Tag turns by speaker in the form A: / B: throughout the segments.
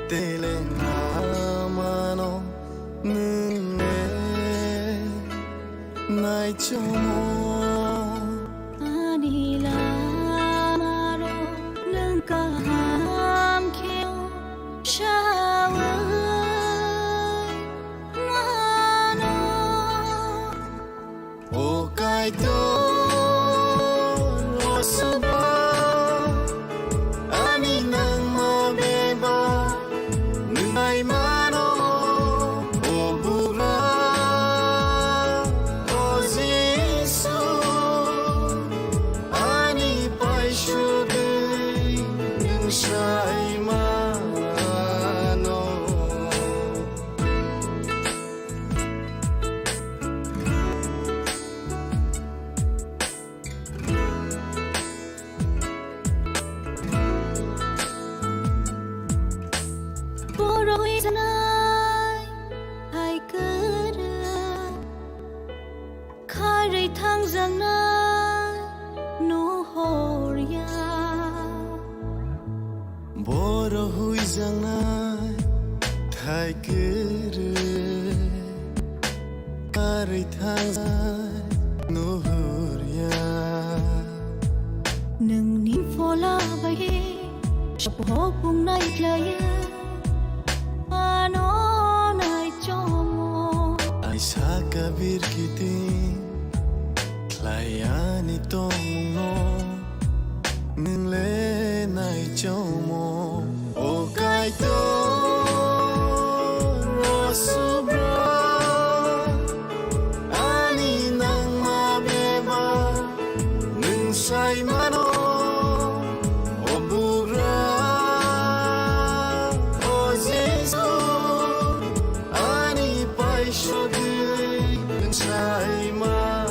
A: 텔레나마노 눈에 나의 조모
B: 아니라 마로 눈가 함께요 샤워 마노
A: 오카이도 로스바 아니 낭마 베바 눈아이 마노 오부라 오지수 아니 파이슈드 능샤이 마노
B: 보러 있잖아 아이그르 칼을 탕장나 노호리야
A: 보러 후이장나 타이그르 가르이 탕자 누후리야
B: 능님 폴라바예 샤포홍 나이클라예 아노 나이 조모
A: 아이사카 비르키틴 클라이아니 똥노 능레 나이 조모 오카이토 로스브라 아니 낭마 베바 능사이마노 오부라 오지수 아니 파이쇼드 능사이마노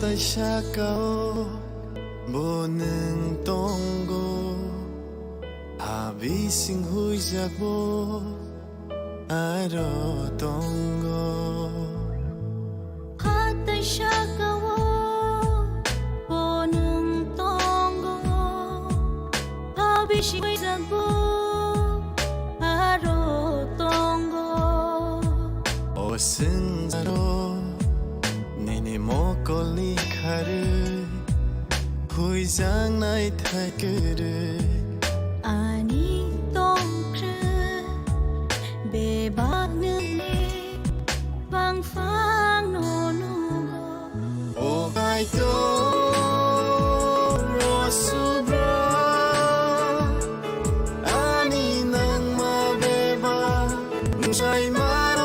A: 아타샤카오 보는 동고 아비싱 후이자고 아로 동고
B: 하тай 샤가워 보는 동고 아비시 위자고 아로 동고
A: 오승자로 니니 모꼴리 카르 후이장 나이 타이크르
B: 아니 동크 베바는네 방팡 노누고
A: 오가이토 로스브라 아니 낭마 베바 능사이마노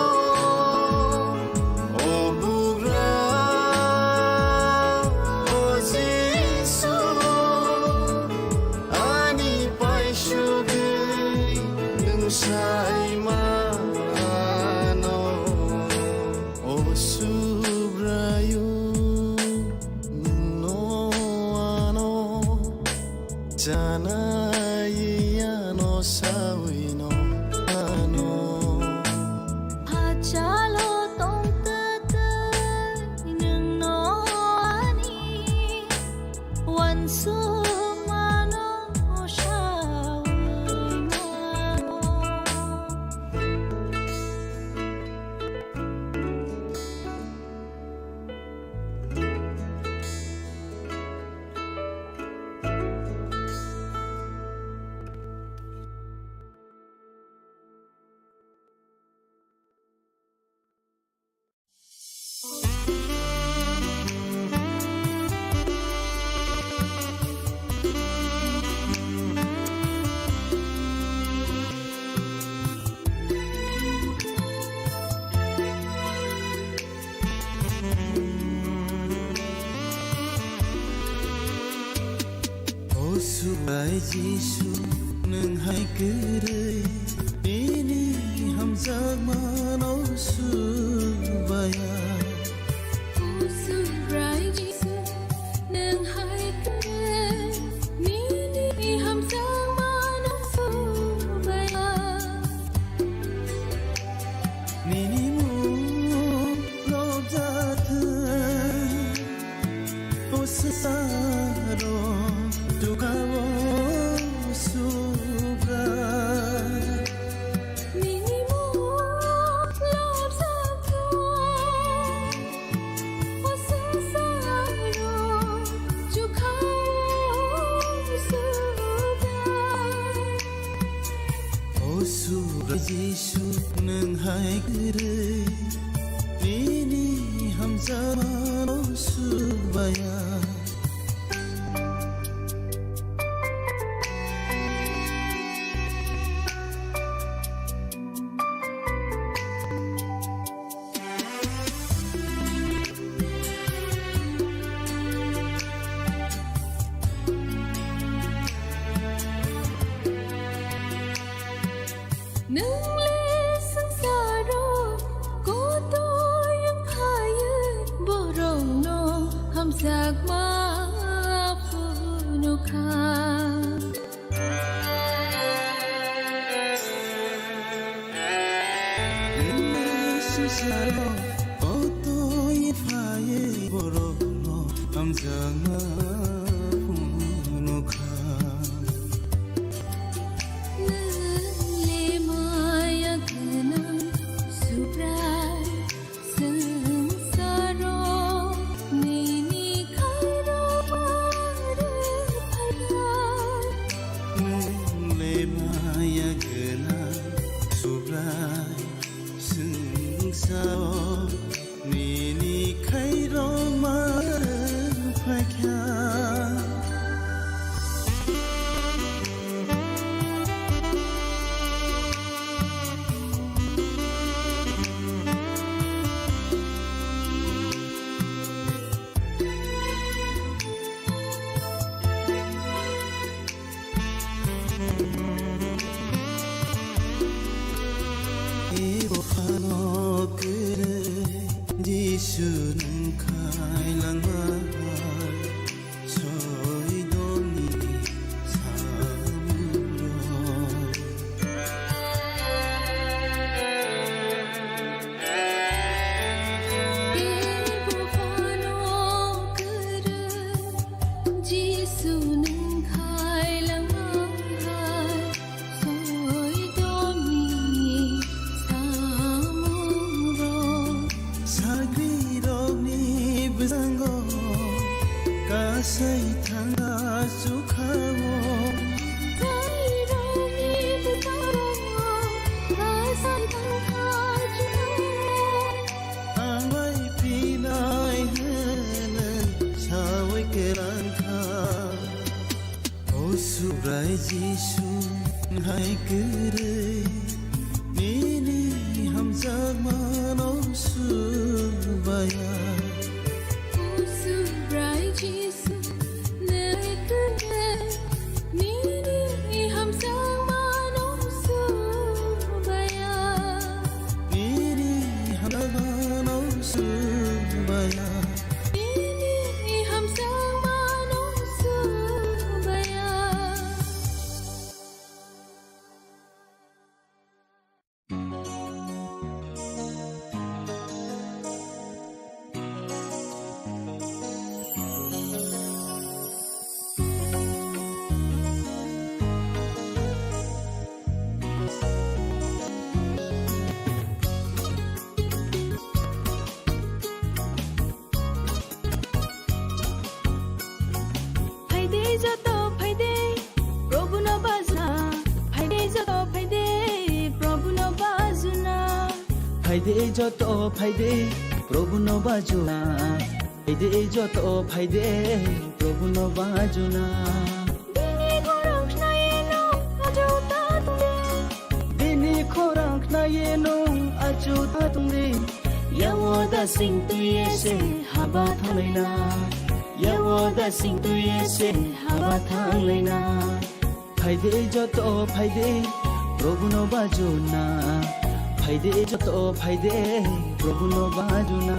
A: 오부라 오지수 아니 파이슈드 능사이마노 오수브라유 노아노 자나이야노 사위노 아노
B: 하잘로 똥뜨뜨 능노 아니 원수마노 샤위마노
A: 오수바이 지수 능하이 그래 이니 함작만 오수바야
B: 오수라이지수 능하이크레 니니 함장만 오수바야
A: Osura Jisu nang hai kere Ini hamzaman osubaya
B: nâng lên sân xa rồi có tôi em khai bộ rồng nó hàm giặc mà phụ nụ khá
A: Saro Otoy faye borono amjanga punukha
B: le maya gana suprai sang saro nini khairo mare phaya
A: le maya gena subrai sao nini khairo mar phakya Jisu nang khai lang mahal Soy doni samuro
B: Ibu phano kere Jisu nang khai lang mahal Soy doni samuro
A: Sagri rogni bizango Kasai thanga sukhawo
B: Sai roni butaro Kasai thangha juno
A: Amai pinai hanan Sawai keran kha Osurai Jisu hai kere Nini hamzaman osubaya
B: Osubrai Jisu nai kere Nini hamzaman osubaya
A: Nini hamzaman osubaya
B: Nini hamzaman osubaya
C: ফাইদে যত ফাইদে প্রভু নবাজুনা ফাইদে যত ফাইদে প্রভু নবাজুনা Dini khorang na ye nong achu ta tung ri yawo da sing tu ye se haba thalai na yawo da sing tu ye se haba thalai na ফাইদে যত ফাইদে প্রভু নবাজুনা ফাইদে যত ফাইদে প্রভু নবাজুনা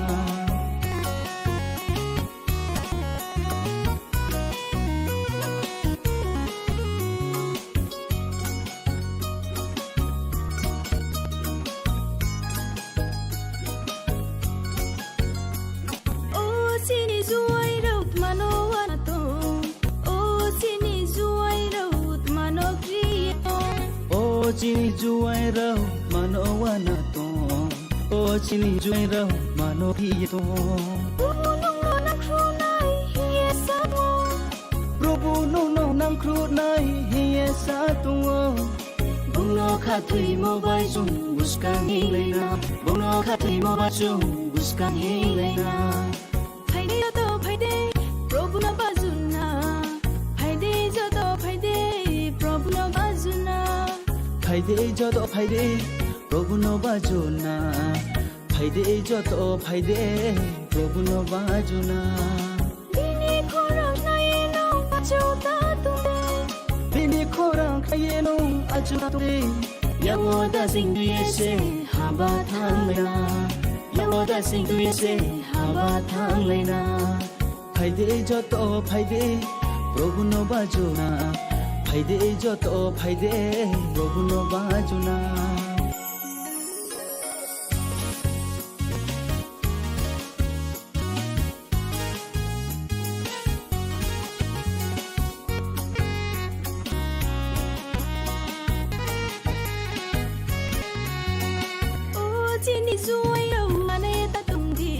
C: chini juai rau mano wana to o chini juai rau mano hi to Prabhu no nang khru nai hi sa tu Bungno khatui mobile jung buskan hilena Bungno khatui mobile jung buskan hilena
B: Phaide to phaide Prabhu na bazuna Phaide joto phaide Prabhu na bazuna
A: Phaide joto phaide Prabhu no bajuna Phaide joto phaide Prabhu no bajuna
B: Bini khorang na yeno achota tumde
A: Bini khorang khayeno achota tumde
C: Yawo da sing tu yese haba thang lena Yawo da sing tu yese haba thang lena
A: Phaide joto phaide Prabhu no bajuna Phaide joto phaide Prabhu no bajuna
B: Chini zuai rau mane ta tumdi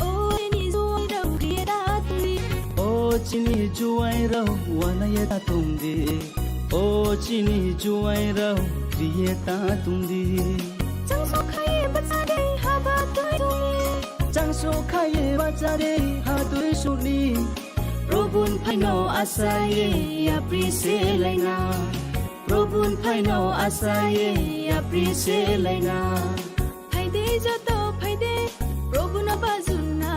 B: O chini zuai rau kriya ta tumdi
A: O chini juai rau wana ye ta tumdi O chini juai rau kriye ta tumdi
B: Chang so khaye bachade haba tai tumdi
A: Chang so khaye bachade ha tui suni
C: Robun phaino asaye apri se laina Robun phaino asaye apri se laina
B: Phaide joto phaide Prabhu na bazuna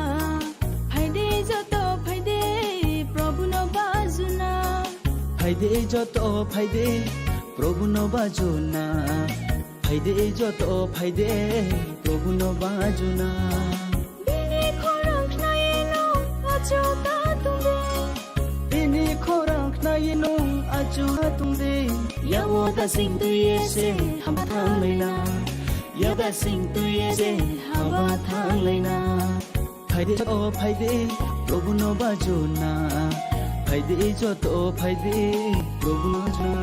B: Phaide joto phaide Prabhu na bazuna
A: Phaide joto phaide Prabhu no bajuna Phaide joto phaide Prabhu no bajuna
B: Bini khorang na yeno achota tumde
A: Bini khorang na yeno achota tumde
C: Yawo da sing tu yese haba thang lena Yawo da sing tu yese haba thang lena
A: Phaide joto phaide Prabhu no bajuna Phaide joto phaide Prabhu no bajuna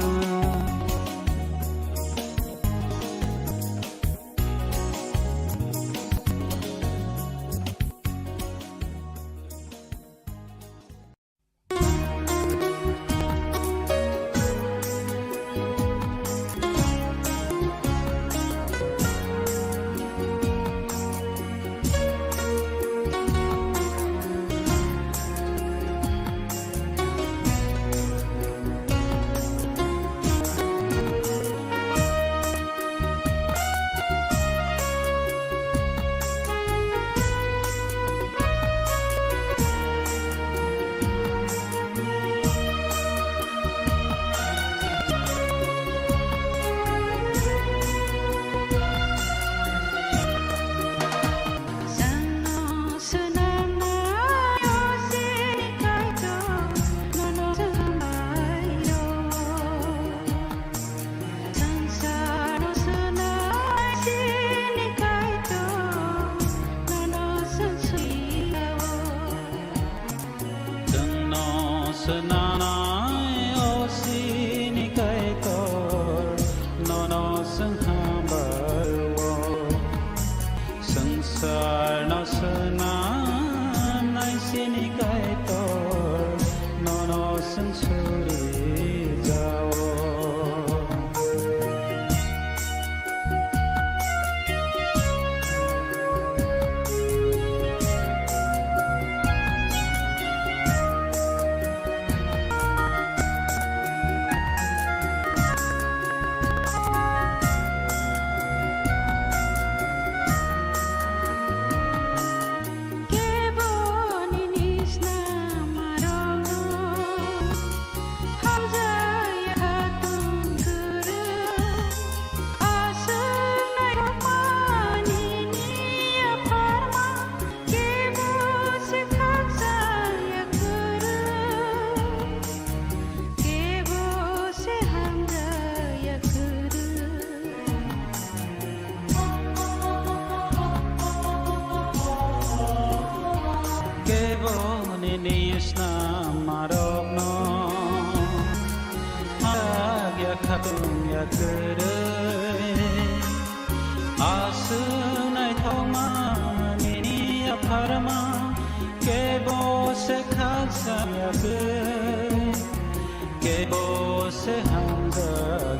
A: Ke bo se ham da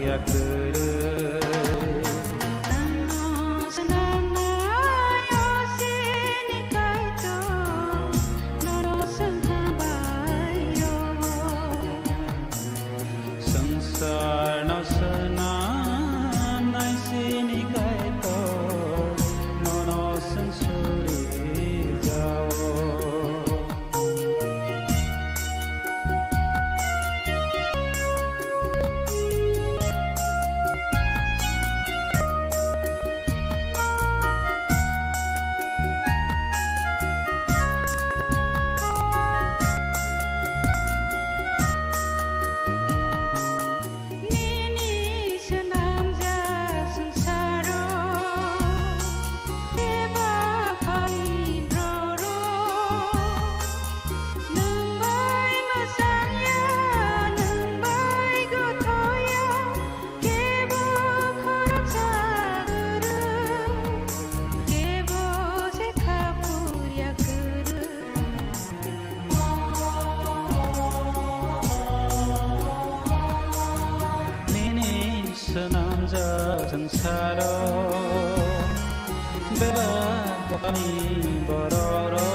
A: ya kuru
D: baro beba kami bororo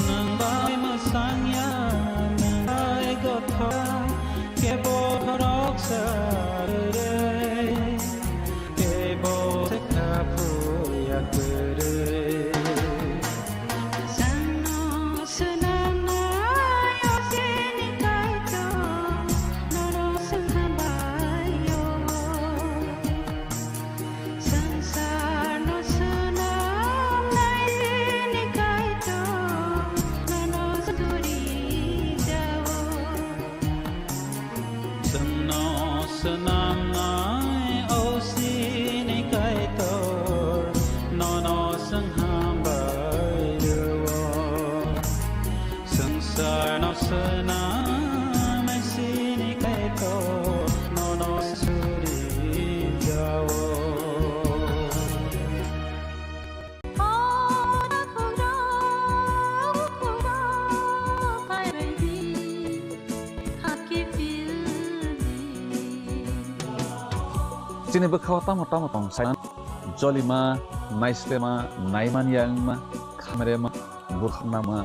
D: nangai masanya nangai gotha kebo horok sare kebo sekapu yakure
E: Sini bekhawa tama tong sayan jolima naislema naiman yangma khamerema burkhnama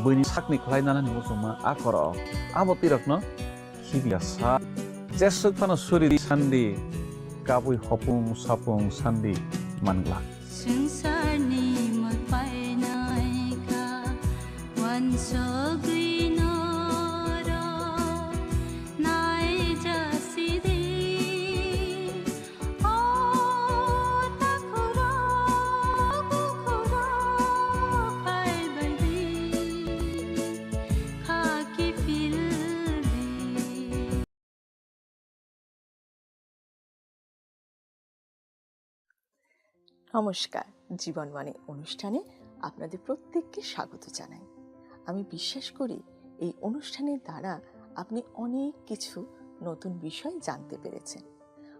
E: buni sakni khlainana ni musuma akoro abotirakno hibiya sa jesuk pano suri sandi kabui hopung sapung sandi mangla
B: संसारनि मपाइनाइका वंशगिनो र नाइ जासिदे ओ ताखुरा बुखुरा पाइबैदे खाकी फिलदे
F: নমস্কার, জীবনবাণী অনুষ্ঠানে আপনাদের প্রত্যেককে স্বাগত জানাই। আমি বিশ্বাস করি এই অনুষ্ঠানের দ্বারা আপনি অনেক কিছু নতুন বিষয় জানতে পেরেছেন।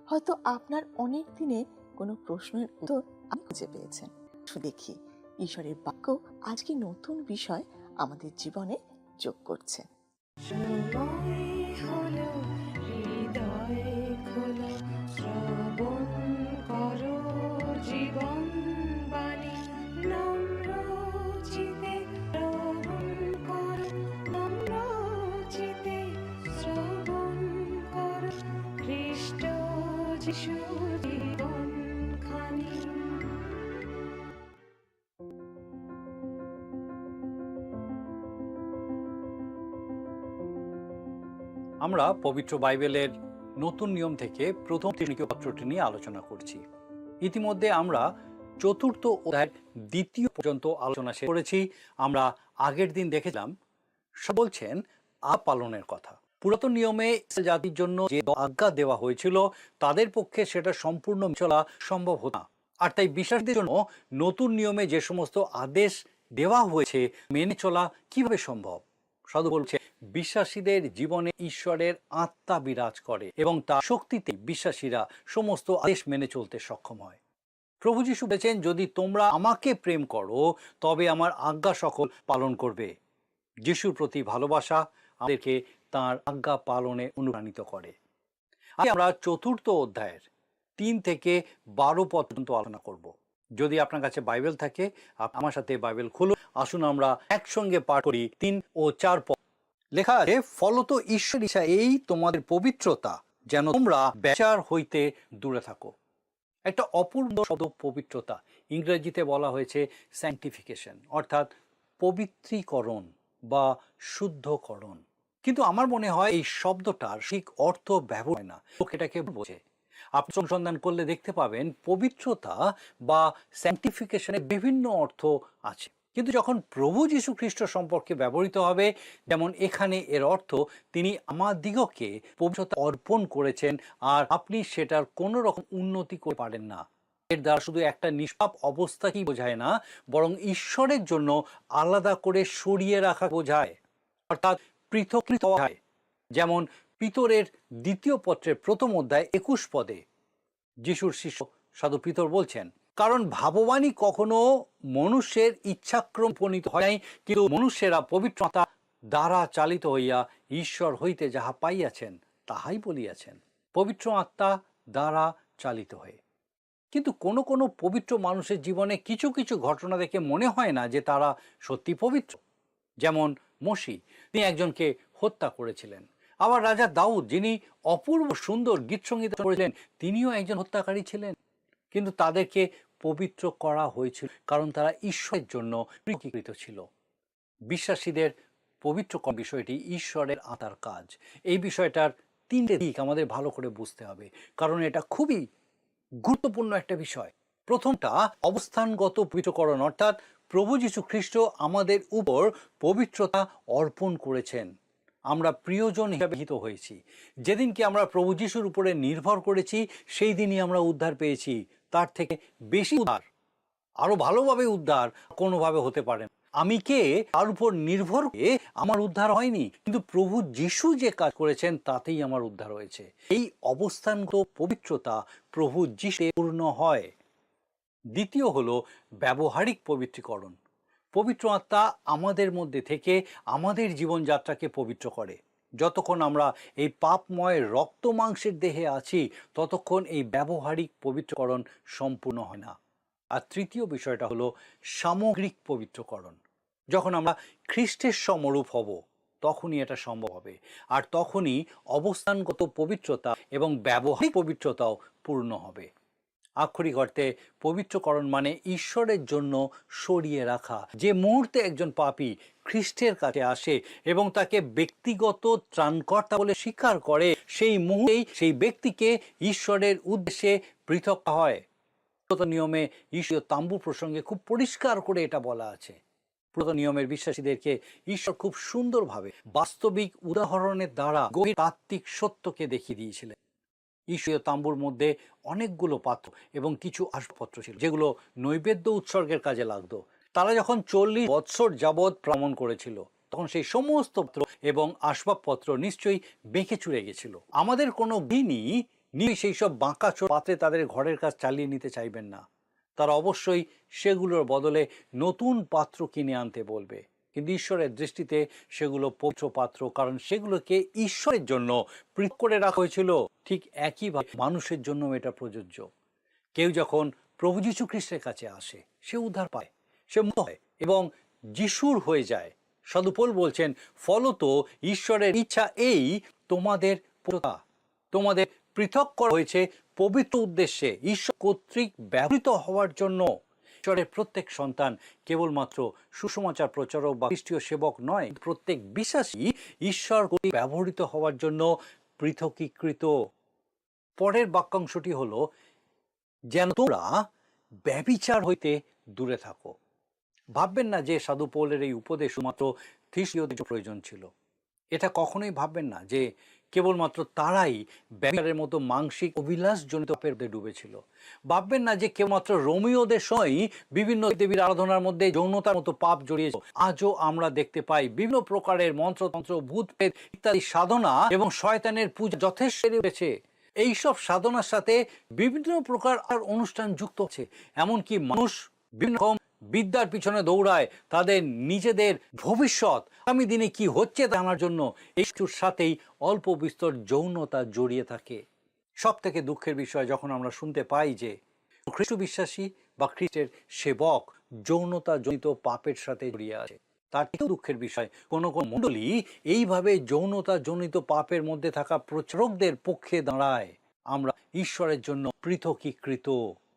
F: হয়তো আপনার অনেক দিনের কোনো প্রশ্নের উত্তর আপনি খুঁজে পেয়েছেন। দেখি ঈশ্বরের বাক্য আজকে নতুন বিষয় আমাদের জীবনে যোগ করছে।
G: আমরা পবিত্র বাইবেলের নতুন নিয়ম থেকে প্রথম তিমোথেয় পত্রটি নিয়ে আলোচনা করছি। ইতিমধ্যে আমরা চতুর্থ অধ্যায়ের দ্বিতীয় পর্যন্ত আলোচনা শেষ করেছি। আমরা আগের দিন দেখেছিলাম বলছেন পালনের কথা। পুরাতন নিয়মে জাতির জন্য যে আজ্ঞা দেওয়া হয়েছিল তাদের পক্ষে সেটা সম্পূর্ণ চলা সম্ভব হতো না, আর তাই বিশ্বাসীদের জন্য নতুন নিয়মে যে সমস্ত আদেশ দেওয়া হয়েছে মেনে চলা কিভাবে সম্ভব। সাধু বলছে বিশ্বাসীদের জীবনে ঈশ্বরের আত্মা বিরাজ করে এবং তার শক্তিতে বিশ্বাসীরা সমস্ত আদেশ মেনে চলতে সক্ষম হয়। প্রভু যীশু বলেছেন, যদি তোমরা আমাকে প্রেম করো তবে আমার আজ্ঞা সকল পালন করবে। যিশুর প্রতি ভালোবাসা আমাদেরকে তাঁর আজ্ঞা পালনে অনুপ্রাণিত করে। আজ আমরা চতুর্থ অধ্যায়ের 3 থেকে 12 পদ পর্যন্ত আলোচনা করব। যদি আপনার কাছে বাইবেল থাকে আমার সাথে বাইবেল খুলুন, আসুন আমরা একসঙ্গে পাঠ করি 3 ও 4 পদ। লেখা আছে, ফলত ঈশ্বর ইচ্ছা এই তোমাদের পবিত্রতা যেন তোমরা ব্যভিচার হইতে দূরে থাকো। একটা অপূর্ব শব্দ পবিত্রতা, ইংরেজিতে বলা হয়েছে স্যাংটিফিকেশন, অর্থাৎ পবিত্রীকরণ বা শুদ্ধকরণ। কিন্তু আমার মনে হয় এই শব্দটার ঠিক অর্থ ব্যবহার হয় না, লোক এটাকে বোঝে। আপনি অনুসন্ধান করলে দেখতে পাবেন পবিত্রতা বা স্যাংটিফিকেশনের বিভিন্ন অর্থ আছে, কিন্তু যখন প্রভু যীশু খ্রিস্ট সম্পর্কে ব্যবহৃত হবে, যেমন এখানে এর অর্থ তিনি আমাদিগকে পবিত্রতা অর্পণ করেছেন আর আপনি সেটার কোনো রকম উন্নতি করতে পারেন না। এর দ্বারা শুধু একটা নিষ্পাপ অবস্থাকেই বোঝায় না, বরং ঈশ্বরের জন্য আলাদা করে সরিয়ে রাখা বোঝায়, অর্থাৎ পৃথকীকৃত হয়। যেমন পিতরের দ্বিতীয় পত্রের প্রথম অধ্যায় 21 পদে যিশুর শিষ্য সাধু পিতর বলছেন, কারণ ভাববাণী কখনো মনুষ্যের ইচ্ছাক্রম উপনীত হয় নাই, কিন্তু মনুষ্যেরা পবিত্র আত্মা দ্বারা চালিত হইয়া ঈশ্বর হইতে যাহা পাইয়াছেন তাহাই বলিয়াছেন। পবিত্র আত্মা দ্বারা চালিত হয়ে। কিন্তু কোনো কোনো পবিত্র মানুষের জীবনে কিছু কিছু ঘটনা দেখে মনে হয় না যে তারা সত্যি পবিত্র। যেমন মোশি, তিনি একজনকে হত্যা করেছিলেন। আবার রাজা দাউদ, যিনি অপূর্ব সুন্দর গীতসঙ্গীত করেছিলেন, তিনিও একজন হত্যাকারী ছিলেন। কিন্তু তাদেরকে পবিত্র করা হয়েছিল কারণ তারা ঈশ্বরের জন্য পৃথকীকৃত ছিল। বিশ্বাসীদের পবিত্র করার বিষয়টি ঈশ্বরের আত্মার কাজ। এই বিষয়টার তিনটে দিক আমাদের ভালো করে বুঝতে হবে, কারণ এটা খুবই গুরুত্বপূর্ণ একটা বিষয়। প্রথমটা অবস্থানগত পবিত্রকরণ, অর্থাৎ প্রভু যীশু খ্রিস্ট আমাদের উপর পবিত্রতা অর্পণ করেছেন। আমরা প্রিয়জন হিসাবে হিত হয়েছি। যেদিনকে আমরা প্রভু যীশুর উপরে নির্ভর করেছি সেই দিনই আমরা উদ্ধার পেয়েছি। তার থেকে বেশি উদ্ধার, আরো ভালোভাবে উদ্ধার কোনোভাবে হতে পারে না। আমি কে তার উপর নির্ভর করে আমার উদ্ধার হয়নি, কিন্তু প্রভু যীশু যে কাজ করেছেন তাতেই আমার উদ্ধার হয়েছে। এই অবস্থানগত পবিত্রতা প্রভু যীশু পূর্ণ হয়। দ্বিতীয় হলো ব্যবহারিক পবিত্রীকরণ। পবিত্র আত্মা আমাদের মধ্যে থেকে আমাদের জীবনযাত্রাকে পবিত্র করে। যতক্ষণ আমরা এই পাপময় রক্ত মাংসের দেহে আছি ততক্ষণ এই ব্যবহারিক পবিত্রকরণ সম্পূর্ণ হয় না। আর তৃতীয় বিষয়টা হলো সামগ্রিক পবিত্রকরণ। যখন আমরা খ্রিস্টের সমরূপ হব তখনই এটা সম্ভব হবে, আর তখনই অবস্থানগত পবিত্রতা এবং ব্যবহারিক পবিত্রতাও পূর্ণ হবে। আক্ষরিক অর্থে পবিত্রকরণ মানে ঈশ্বরের জন্য সরিয়ে রাখা। যে মুহূর্তে একজন পাপী খ্রিস্টের কাছে আসে এবং তাকে ব্যক্তিগত ত্রাণকর্তা বলে স্বীকার করে, সেই মুহূর্তেই সেই ব্যক্তিকে ঈশ্বরের উদ্দেশ্যে পৃথক হয়। পুরাতন নিয়মে ঈশ্বর তাম্বু প্রসঙ্গে খুব পরিষ্কার করে এটা বলা আছে। পুরাতন নিয়মের বিশ্বাসীদেরকে ঈশ্বর খুব সুন্দরভাবে বাস্তবিক উদাহরণের দ্বারা গভীর তাত্ত্বিক সত্যকে দেখিয়ে দিয়েছিলেন। ঈশ্বরীয় তাম্বুর মধ্যে অনেকগুলো পাত্র এবং কিছু আসবাবপত্র ছিল যেগুলো নৈবেদ্য উৎসর্গের কাজে লাগতো। তারা যখন 40 বৎসর যাবৎ ভ্রমণ করেছিল তখন সেই সমস্ত পাত্র এবং আসবাবপত্র নিশ্চয়ই বেঁকে চুরে গেছিল। আমাদের কোনো দিনই সেই সব বাঁকা চোর পাত্রে তাদের ঘরের কাজ চালিয়ে নিতে চাইবেন না। তারা অবশ্যই সেগুলোর বদলে নতুন পাত্র কিনে আনতে বলবে। কিন্তু ঈশ্বরের দৃষ্টিতে সেগুলো পবিত্র পাত্র, কারণ সেগুলোকে ঈশ্বরের জন্য পৃথক করে রাখা হয়েছিল। ঠিক একইভাবে মানুষের জন্য এটা প্রযোজ্য। কেউ যখন প্রভু যীশু খ্রিস্টের কাছে আসে সে উদ্ধার পায়, সে মুক্ত হয় এবং যিশুর হয়ে যায়। সাধু পৌল বলছেন, ফলত ঈশ্বরের ইচ্ছা এই, তোমাদের পৃথক করা হয়েছে পবিত্র উদ্দেশ্যে, ঈশ্বর কর্তৃক ব্যবহৃত হওয়ার জন্য। ঈশ্বরের প্রত্যেক সন্তান কেবলমাত্র সুসমাচার প্রচারক বা খ্রিস্টীয় সেবক নয়, প্রত্যেক বিশ্বাসী ঈশ্বর কর্তৃক ব্যবহৃত হওয়ার জন্য পৃথকীকৃত। পরের বাক্যাংশটি হলো, যেন তোমরা ব্যভিচার হইতে দূরে থাকো। ভাববেন না যে সাধু পৌলের এই উপদেশ শুধুমাত্র খ্রিস্টীয়দের প্রয়োজন ছিল। এটা কখনোই ভাববেন না যে কেবলমাত্র তারাই ব্যভিচারের মতো মানসিক অভিলাষজনিত পাপের মধ্যে ডুবেছিল। ভাববেন না যে কেবলমাত্র রোমীয়দের সময়ই বিভিন্ন দেবীর আরাধনার মধ্যে যৌনতার মতো পাপ জড়িয়েছে। আজও আমরা দেখতে পাই বিভিন্ন প্রকারের মন্ত্রতন্ত্র, ভূত প্রেত ইত্যাদি সাধনা এবং শয়তানের পূজা যথেষ্ট বেড়ে উঠেছে। এইসব সাধনার সাথে বিভিন্ন প্রকার আর অনুষ্ঠান যুক্ত আছে। এমনকি মানুষ বিভিন্ন রকম বিদ্যার পিছনে দৌড়ায় তাদের নিজেদের ভবিষ্যৎ আগামী দিনে কি হচ্ছে জানার জন্য। এইসব সাথেই অল্প বিস্তর যৌনতা জড়িয়ে থাকে। সব থেকে দুঃখের বিষয় যখন আমরা শুনতে পাই যে খ্রিস্ট বিশ্বাসী বা খ্রিস্টের সেবক যৌনতা জনিত পাপের সাথে জড়িয়ে আছে। তার থেকেও দুঃখের বিষয় কোনো কোনো মণ্ডলী এইভাবে যৌনতা জনিত পাপের মধ্যে থাকা প্রচারকদের পক্ষে দাঁড়ায়। আমরা ঈশ্বরের জন্য পৃথকীকৃত।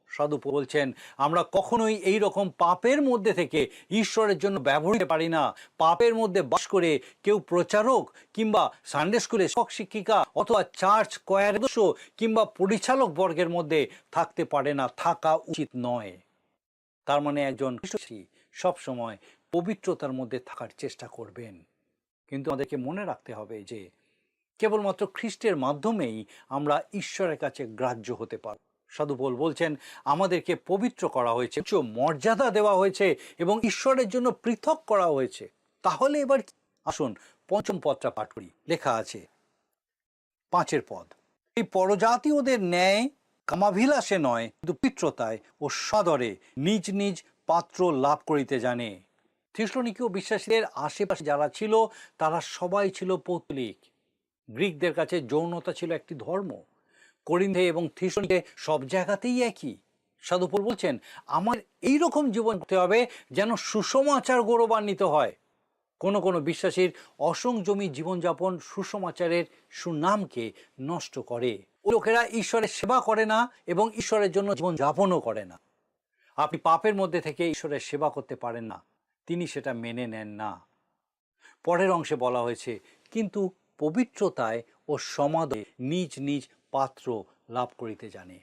G: সাধু বলছেন, আমরা কখনোই এই রকম পাপের মধ্যে থেকে ঈশ্বরের জন্য ব্যবহৃত পারি না। পাপের মধ্যে বাস করে কেউ প্রচারক কিংবা সানডে স্কুলে শিক্ষিকা অথবা চার্চ কোয়ার সদস্য কিংবা পরিচালক বর্গের মধ্যে থাকতে পারে না, থাকা উচিত নয়। তার মানে একজন বিশ্বাসী সবসময় পবিত্রতার মধ্যে থাকার চেষ্টা করবেন। কিন্তু আমাদেরকে মনে রাখতে হবে যে কেবলমাত্র খ্রিস্টের মাধ্যমেই আমরা ঈশ্বরের কাছে গ্রাহ্য হতে পারব। সাধু পৌল বলছেন, আমাদেরকে পবিত্র করা হয়েছে, উচ্চ মর্যাদা দেওয়া হয়েছে এবং ঈশ্বরের জন্য পৃথক করা হয়েছে। তাহলে এবার আসুন পঞ্চম পদটা পাঠ করি। লেখা আছে 5 পদ, এই পরজাতীয়দের ন্যায় কামাভিলাষে নয়, কিন্তু পিত্রতায় ও সদরে নিজ নিজ পাত্র লাভ করিতে জানে। থিসলনিকীয় বিশ্বাসীদের আশেপাশে যারা ছিল তারা সবাই ছিল পৌত্তলিক। গ্রিকদের কাছে যৌনতা ছিল একটি ধর্ম। করিন্থে এবং থিসলনিকে সব জায়গাতেই একই। সাধু পৌল বলছেন আমার এইরকম জীবন করতে হবে যেন সুসমাচার গৌরবান্বিত হয়। কোনো বিশ্বাসীর অসংযমী জীবনযাপন সুসমাচারের সুনামকে নষ্ট করে। ওই লোকেরা ঈশ্বরের সেবা করে না এবং ঈশ্বরের জন্য জীবনযাপনও করে না। আপনি পাপের মধ্যে থেকে ঈশ্বরের সেবা করতে পারেন না, তিনি সেটা মেনে নেন না। পরের অংশে বলা হয়েছে কিন্তু পবিত্রতায় ও সমাদে নিজ নিজ পাত্র লাভ করিতে জানে।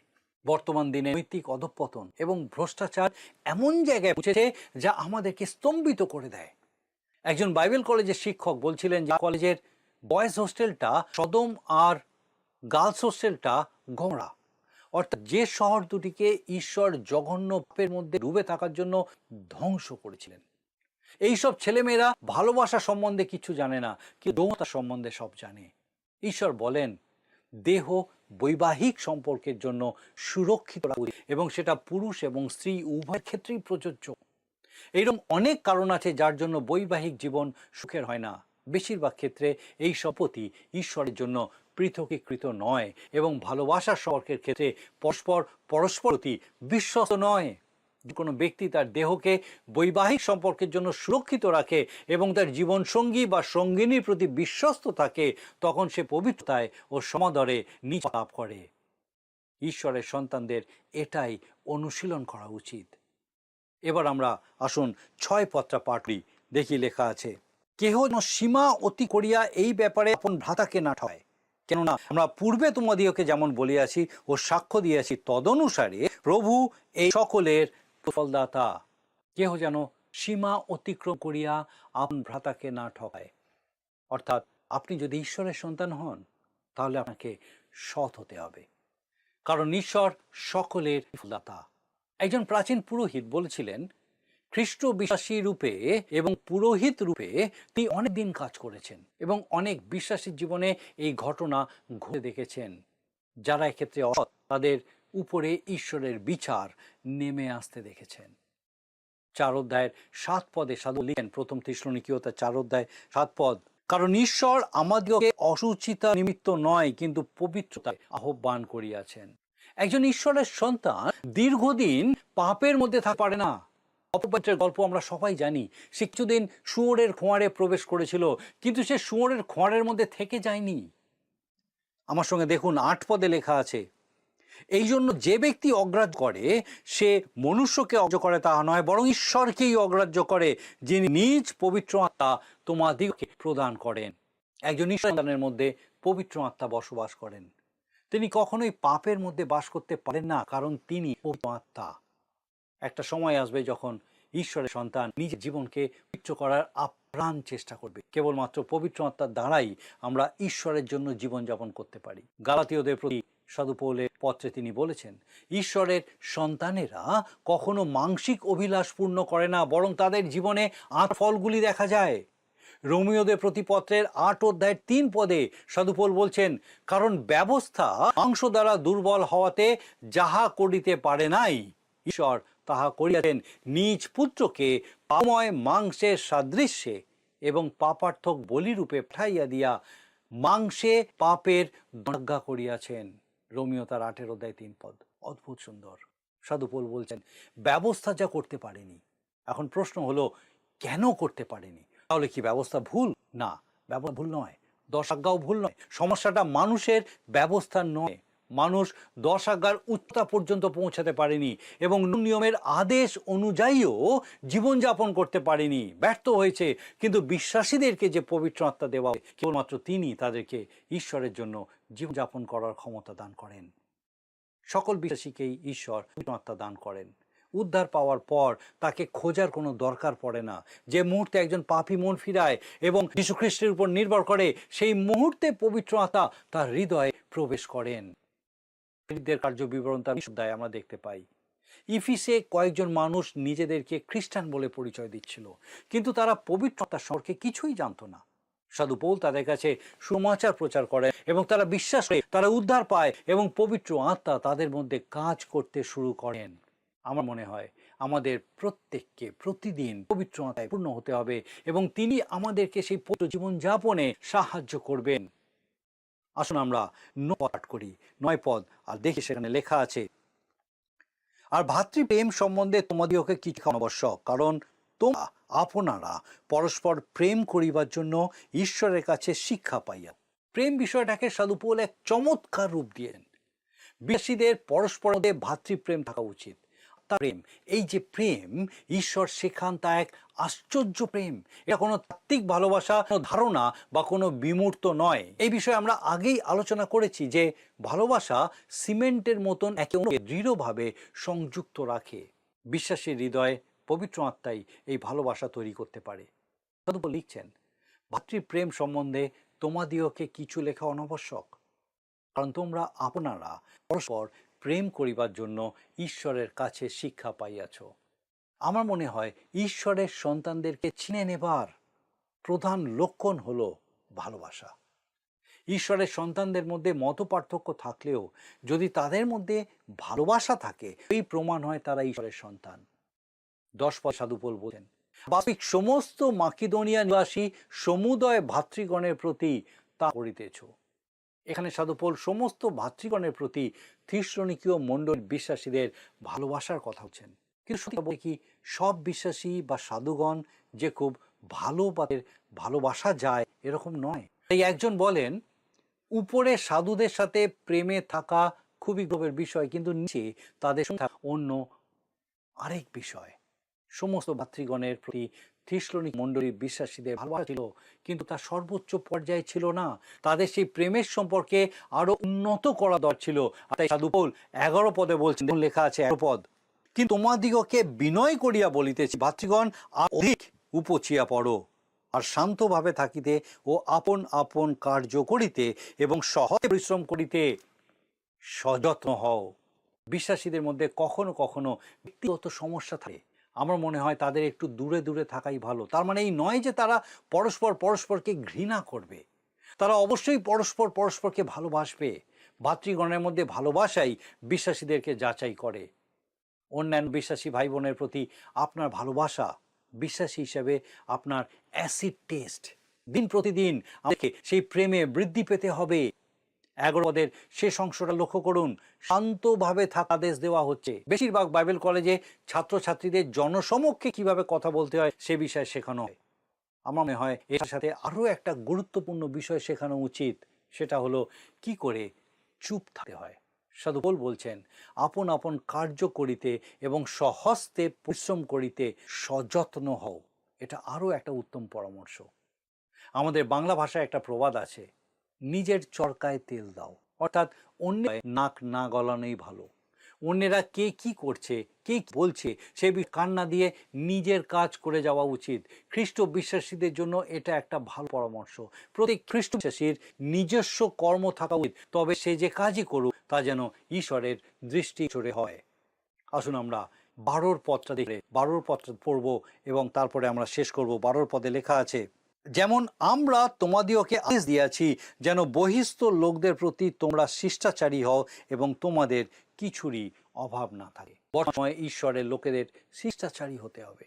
G: বর্তমান দিনে নৈতিক অধঃপতন এবং ভ্রষ্টাচার এমন জায়গায় পৌঁছেছে যা আমাদেরকে স্তম্ভিত করে দেয়। একজন বাইবেল কলেজের শিক্ষক বলছিলেন যে কলেজের বয়েজ হোস্টেলটা সদম আর গার্লস হোস্টেলটা গমরা, অর্থাৎ যে শহর দুটিকে ঈশ্বর জঘন্য পাপের মধ্যে ডুবে থাকার জন্য ধ্বংস করেছিলেন। এইসব ছেলেমেয়েরা ভালোবাসা সম্বন্ধে কিছু জানে না, কিন্তু যৌনতা সম্বন্ধে সব জানে। ঈশ্বর বলেন দেহ বৈবাহিক সম্পর্কের জন্য সুরক্ষিত এবং সেটা পুরুষ এবং স্ত্রী উভয় ক্ষেত্রেই প্রযোজ্য। এইরকম অনেক কারণ আছে যার জন্য বৈবাহিক জীবন সুখের হয় না। বেশিরভাগ ক্ষেত্রে এই সম্পত্তি ঈশ্বরের জন্য পৃথকীকৃত নয় এবং ভালোবাসার সম্পর্কের ক্ষেত্রে পরস্পর প্রতি বিশ্বস্ত নয়। কোনো ব্যক্তি তার দেহকে বৈবাহিক সম্পর্কের জন্য সুরক্ষিত রাখে এবং তার জীবনসঙ্গী বা সঙ্গিনীর প্রতি বিশ্বস্ত থাকে, তখন সে পবিত্রতায় ও সমাদরে নিজ লাভ করে। ঈশ্বরের সন্তানদের এটাই অনুশীলন করা উচিত। এবার আমরা আসুন 6 পত্রা পাঠ করি। দেখি লেখা আছে কেহ যেন সীমা অতি করিয়া এই ব্যাপারে আপন ভ্রাতাকে না ঠকায়, কেননা আমরা পূর্বে তোমাদিওকে যেমন বলিয়াছি ও সাক্ষ্য দিয়াছি তদনুসারে প্রভু এই সকলের ফলদাতা। কেহ যেন সীমা অতিক্রম করিয়া আপন ভ্রাতাকে না ঠকায়। অর্থাৎ আপনি যদি ঈশ্বরের সন্তান হন তাহলে আপনাকে সৎ হতে হবে, কারণ ঈশ্বর সকলের ফলদাতা। একজন প্রাচীন পুরোহিত বলেছিলেন খ্রিস্ট বিশ্বাসী রূপে এবং পুরোহিত রূপে তিনি অনেক দিন কাজ করেছেন এবং অনেক বিশ্বাসীর জীবনে এই ঘটনা ঘটে দেখেছেন। যারা এক্ষেত্রে অসৎ তাদের উপরে ঈশ্বরের বিচার নেমে আসতে দেখেছেন। 4 অধ্যায়ের 7 পদে সাধু লিখেন, প্রথম থিসলনিকীয়তা 4 অধ্যায় 7 পদ, কারণ ঈশ্বর আমাদিগকে অসুচিতা নিমিত্ত নয় কিন্তু পবিত্রতায় আহ্বান করিয়াছেন। একজন ঈশ্বরের সন্তান দীর্ঘদিন পাপের মধ্যে থাকতে পারে না। অপবিত্রের গল্প আমরা সবাই জানি। সে কিছুদিন শুয়োরের খোঁয়ারে প্রবেশ করেছিল, কিন্তু সে শুয়োরের খোঁয়ারের মধ্যে থেকে যায়নি। আমার সঙ্গে দেখুন 8 পদে লেখা আছে, এই জন্য যে ব্যক্তি অগ্রাহ্য করে সে মনুষ্যকে অগ্রাহ্য করে তাহা নয়, বরং ঈশ্বরকেই অগ্রাহ্য করে, যিনি নিজ পবিত্র আত্মা তোমাদিগকে প্রদান করেন। একজন ঈশ্বরের মধ্যে পবিত্র আত্মা বসবাস করেন। তিনি কখনোই পাপের মধ্যে বাস করতে পারেন না, কারণ তিনি পবিত্র আত্মা। একটা সময় আসবে যখন ঈশ্বরের সন্তান নিজের জীবনকে পবিত্র করার আপ্রাণ চেষ্টা করবে। কেবলমাত্র পবিত্র আত্মার দ্বারাই আমরা ঈশ্বরের জন্য জীবনযাপন করতে পারি। গালাতীয়দের প্রতি সাধু পৌলের পত্রে তিনি বলেছেন, ঈশ্বরের সন্তানেরা কখনো মাংসিক অভিলাষ পূর্ণ করে না, বরং তাদের জীবনে ফলগুলি দেখা যায়। রোমীয়দের প্রতি পত্রের 8 অধ্যায়ের 3 পদে সাধু পৌল বলছেন, কারণ ব্যবস্থা মাংস দ্বারা দুর্বল হওয়াতে যাহা করিতে পারে নাই, ঈশ্বর তাহা করিয়াছেন নিজ পুত্রকে পাপময় মাংসের সাদৃশ্যে এবং পাপার্থক বলিরূপে পাঠাইয়া দিয়া মাংসে পাপের দণ্ডাজ্ঞা করিয়াছেন। রোমীয় তার 8 অধ্যায় 3 পদ। অদ্ভুত সুন্দর। সাধু পৌল বলছেন ব্যবস্থা যা করতে পারেনি। এখন প্রশ্ন হলো কেন করতে পারেনি? তাহলে কি ব্যবস্থা ভুল? না, ব্যবস্থা ভুল নয়, 10 আজ্ঞাও ভুল নয়। সমস্যাটা মানুষের ব্যবস্থা নয়। মানুষ 10 আজ্ঞার উচ্চতা পর্যন্ত পৌঁছাতে পারেনি এবং নিয়মের আদেশ অনুযায়ীও জীবনযাপন করতে পারেনি, ব্যর্থ হয়েছে। কিন্তু বিশ্বাসীদেরকে যে পবিত্র আত্মা দেওয়া হয়, কেবলমাত্র তিনি তাদেরকে ঈশ্বরের জন্য জীবনযাপন করার ক্ষমতা দান করেন। সকল বিশ্বাসীকেই ঈশ্বর পবিত্র আত্মা দান করেন। উদ্ধার পাওয়ার পর তাকে খোঁজার কোনো দরকার পড়ে না। যে মুহূর্তে একজন পাপী মন ফিরায় এবং যীশু খ্রিস্টের উপর নির্ভর করে, সেই মুহূর্তে পবিত্র আত্মা তার হৃদয়ে প্রবেশ করেন। কার্য বিবরণ তার অধ্যায়ে আমরা দেখতে পাই। ইফিসে কয়েকজন মানুষ নিজেদেরকে খ্রিস্টান বলে পরিচয় দিচ্ছিল, কিন্তু তারা পবিত্র আত্মার সম্পর্কে কিছুই জানতো না। সাধু পৌল তাদের কাছে সুসমাচার প্রচার করেন এবং তারা বিশ্বাস করে, তারা উদ্ধার পায় এবং পবিত্র আত্মা তাদের মধ্যে কাজ করতে শুরু করেন। আমার মনে হয় আমাদের প্রত্যেককে প্রতিদিন পবিত্র আত্মায় পূর্ণ হতে হবে এবং তিনি আমাদেরকে সেই পবিত্র জীবনযাপনে সাহায্য করবেন। আসুন আমরা 9 পদ পাঠ করি, 9 পদ, আর দেখি সেখানে লেখা আছে, আর ভাতৃপ্রেম সম্বন্ধে তোমাদিওকে কিছু আবশ্যক, কারণ তোমরা আপনারা পরস্পর প্রেম করিবার জন্য ঈশ্বরের কাছে শিক্ষা পাইয়া। প্রেম বিষয়টাকে সাধু পৌল এক চমৎকার রূপ দিয়েছেন। বিশ্বাসীদের পরস্পর মধ্যে ভাতৃপ্রেম থাকা উচিত। তার প্রেম, এই যে প্রেম ঈশ্বর শেখান, তা এক আশ্চর্য প্রেম। এটা কোনো তাত্ত্বিক ভালোবাসা, কোনো ধারণা বা কোনো বিমূর্ত নয়। এই বিষয়ে আমরা আগেই আলোচনা করেছি যে ভালোবাসা সিমেন্টের মতন একে অন্যকে দৃঢ়ভাবে সংযুক্ত রাখে। বিশ্বাসীর হৃদয়ে পবিত্র আত্মাই এই ভালোবাসা তৈরি করতে পারে। সাধু পৌল লিখছেন, ভাতৃপ্রেম সম্বন্ধে তোমাদিওকে কিছু লেখা অনাবশ্যক, কারণ তোমরা আপনারা পরস্পর প্রেম করিবার জন্য ঈশ্বরের কাছে শিক্ষা পাইয়াছ। আমার মনে হয় ঈশ্বরের সন্তানদেরকে চিনে নেবার প্রধান লক্ষণ হলো ভালোবাসা। ঈশ্বরের সন্তানদের মধ্যে মত পার্থক্য থাকলেও যদি তাদের মধ্যে ভালোবাসা থাকে, এই প্রমাণ হয় তারা ঈশ্বরের সন্তান। 10 পদ সাধু পৌল বলেন, বাস্তবিক সমস্ত মাকিদোনিয়া নিবাসী সমুদয় ভাতৃগণের প্রতি তা করিতেছ। এখানে সাধু পৌল সমস্ত ভাতৃগণের প্রতি থিস্সলুনিকীয় মণ্ডল বিশ্বাসীদের ভালোবাসার কথা বলছেন। কিন্তু সত্যি বলে কি সব বিশ্বাসী বা সাধুগণ যে খুব ভালোবাসা যায় এরকম নয়। তাই একজন বলেন, উপরে সাধুদের সাথে প্রেমে থাকা খুবই গভীর বিষয়, কিন্তু নিচে তাদের সঙ্গে অন্য আরেক বিষয়। সমস্ত ভাতৃগণের প্রতি থিস্সলুনিক মণ্ডলীর বিশ্বাসীদের ভালোবাসা ছিল, কিন্তু তার সর্বোচ্চ পর্যায়ে ছিল না। তাদের সেই প্রেমের সম্পর্কে আরো উন্নত করা দরকার ছিল। তাই সাধু পৌল 11 পদে বলছেন, লেখা আছে 11 পদ, কিন্তু তোমাদিগকে বিনয় করিয়া বলিতেছি, ভাতৃগণ আর অধিক উপচিয়া পড়ো, আর শান্তভাবে থাকিতে ও আপন আপন কার্য করিতে এবং সহজে পরিশ্রম করিতে সযত্ন হও। বিশ্বাসীদের মধ্যে কখনো কখনো ব্যক্তিগত সমস্যা থাকে। আমার মনে হয় তাদের একটু দূরে দূরে থাকাই ভালো। তার মানে এই নয় যে তারা পরস্পরকে ঘৃণা করবে। তারা অবশ্যই পরস্পরকে ভালোবাসবে। ভাতৃগণের মধ্যে ভালোবাসাই বিশ্বাসীদেরকে যাচাই করে। অন্যান্য বিশ্বাসী ভাই বোনের প্রতি আপনার ভালোবাসা বিশ্বাসী হিসেবে আপনার অ্যাসিড টেস্ট। দিন প্রতিদিন আমাকে সেই প্রেমে বৃদ্ধি পেতে হবে। 11 পদের শেষ অংশটা লক্ষ্য করুন, শান্তভাবে থাকা আদেশ দেওয়া হচ্ছে। বেশিরভাগ বাইবেল কলেজে ছাত্রছাত্রীদের জনসমক্ষে কিভাবে কথা বলতে হয় সে বিষয়ে শেখানো হয়। আমার মনে হয় এর সাথে আরও একটা গুরুত্বপূর্ণ বিষয় শেখানো উচিত, সেটা হলো কি করে চুপ থাকতে হয়। সাধু পৌল বলছেন, আপন আপন কার্য করিতে এবং স্বহস্তে পরিশ্রম করিতে সযত্ন হও। এটা আরও একটা উত্তম পরামর্শ। আমাদের বাংলা ভাষায় একটা প্রবাদ আছে, নিজের চরকায় তেল দাও। অর্থাৎ অন্যের নাক না গলানোই ভালো। অন্যেরা কে কি করছে, কে কি বলছে সে কান না দিয়ে নিজের কাজ করে যাওয়া উচিত। খ্রিস্ট বিশ্বাসীদের জন্য এটা একটা ভালো পরামর্শ। প্রত্যেক খ্রিস্ট বিশ্বাসীর নিজস্ব কর্ম থাকা উচিত, তবে সে যে কাজই করুক তা যেন ঈশ্বরের দৃষ্টি চড়ে হয়। আসুন আমরা 12 পদটা দেখলে 12 পদটা পড়ব এবং তারপরে আমরা শেষ করব। 12 পদে লেখা আছে, যেমন আমরা তোমাদিওকে আদেশ দিয়াছি যেন বহিস্থ লোকদের প্রতি তোমরা শিষ্টাচারী হও এবং তোমাদের কিছুরই অভাব না থাকে। বর্তমানে ঈশ্বরের লোকেদের শিষ্টাচারী হতে হবে।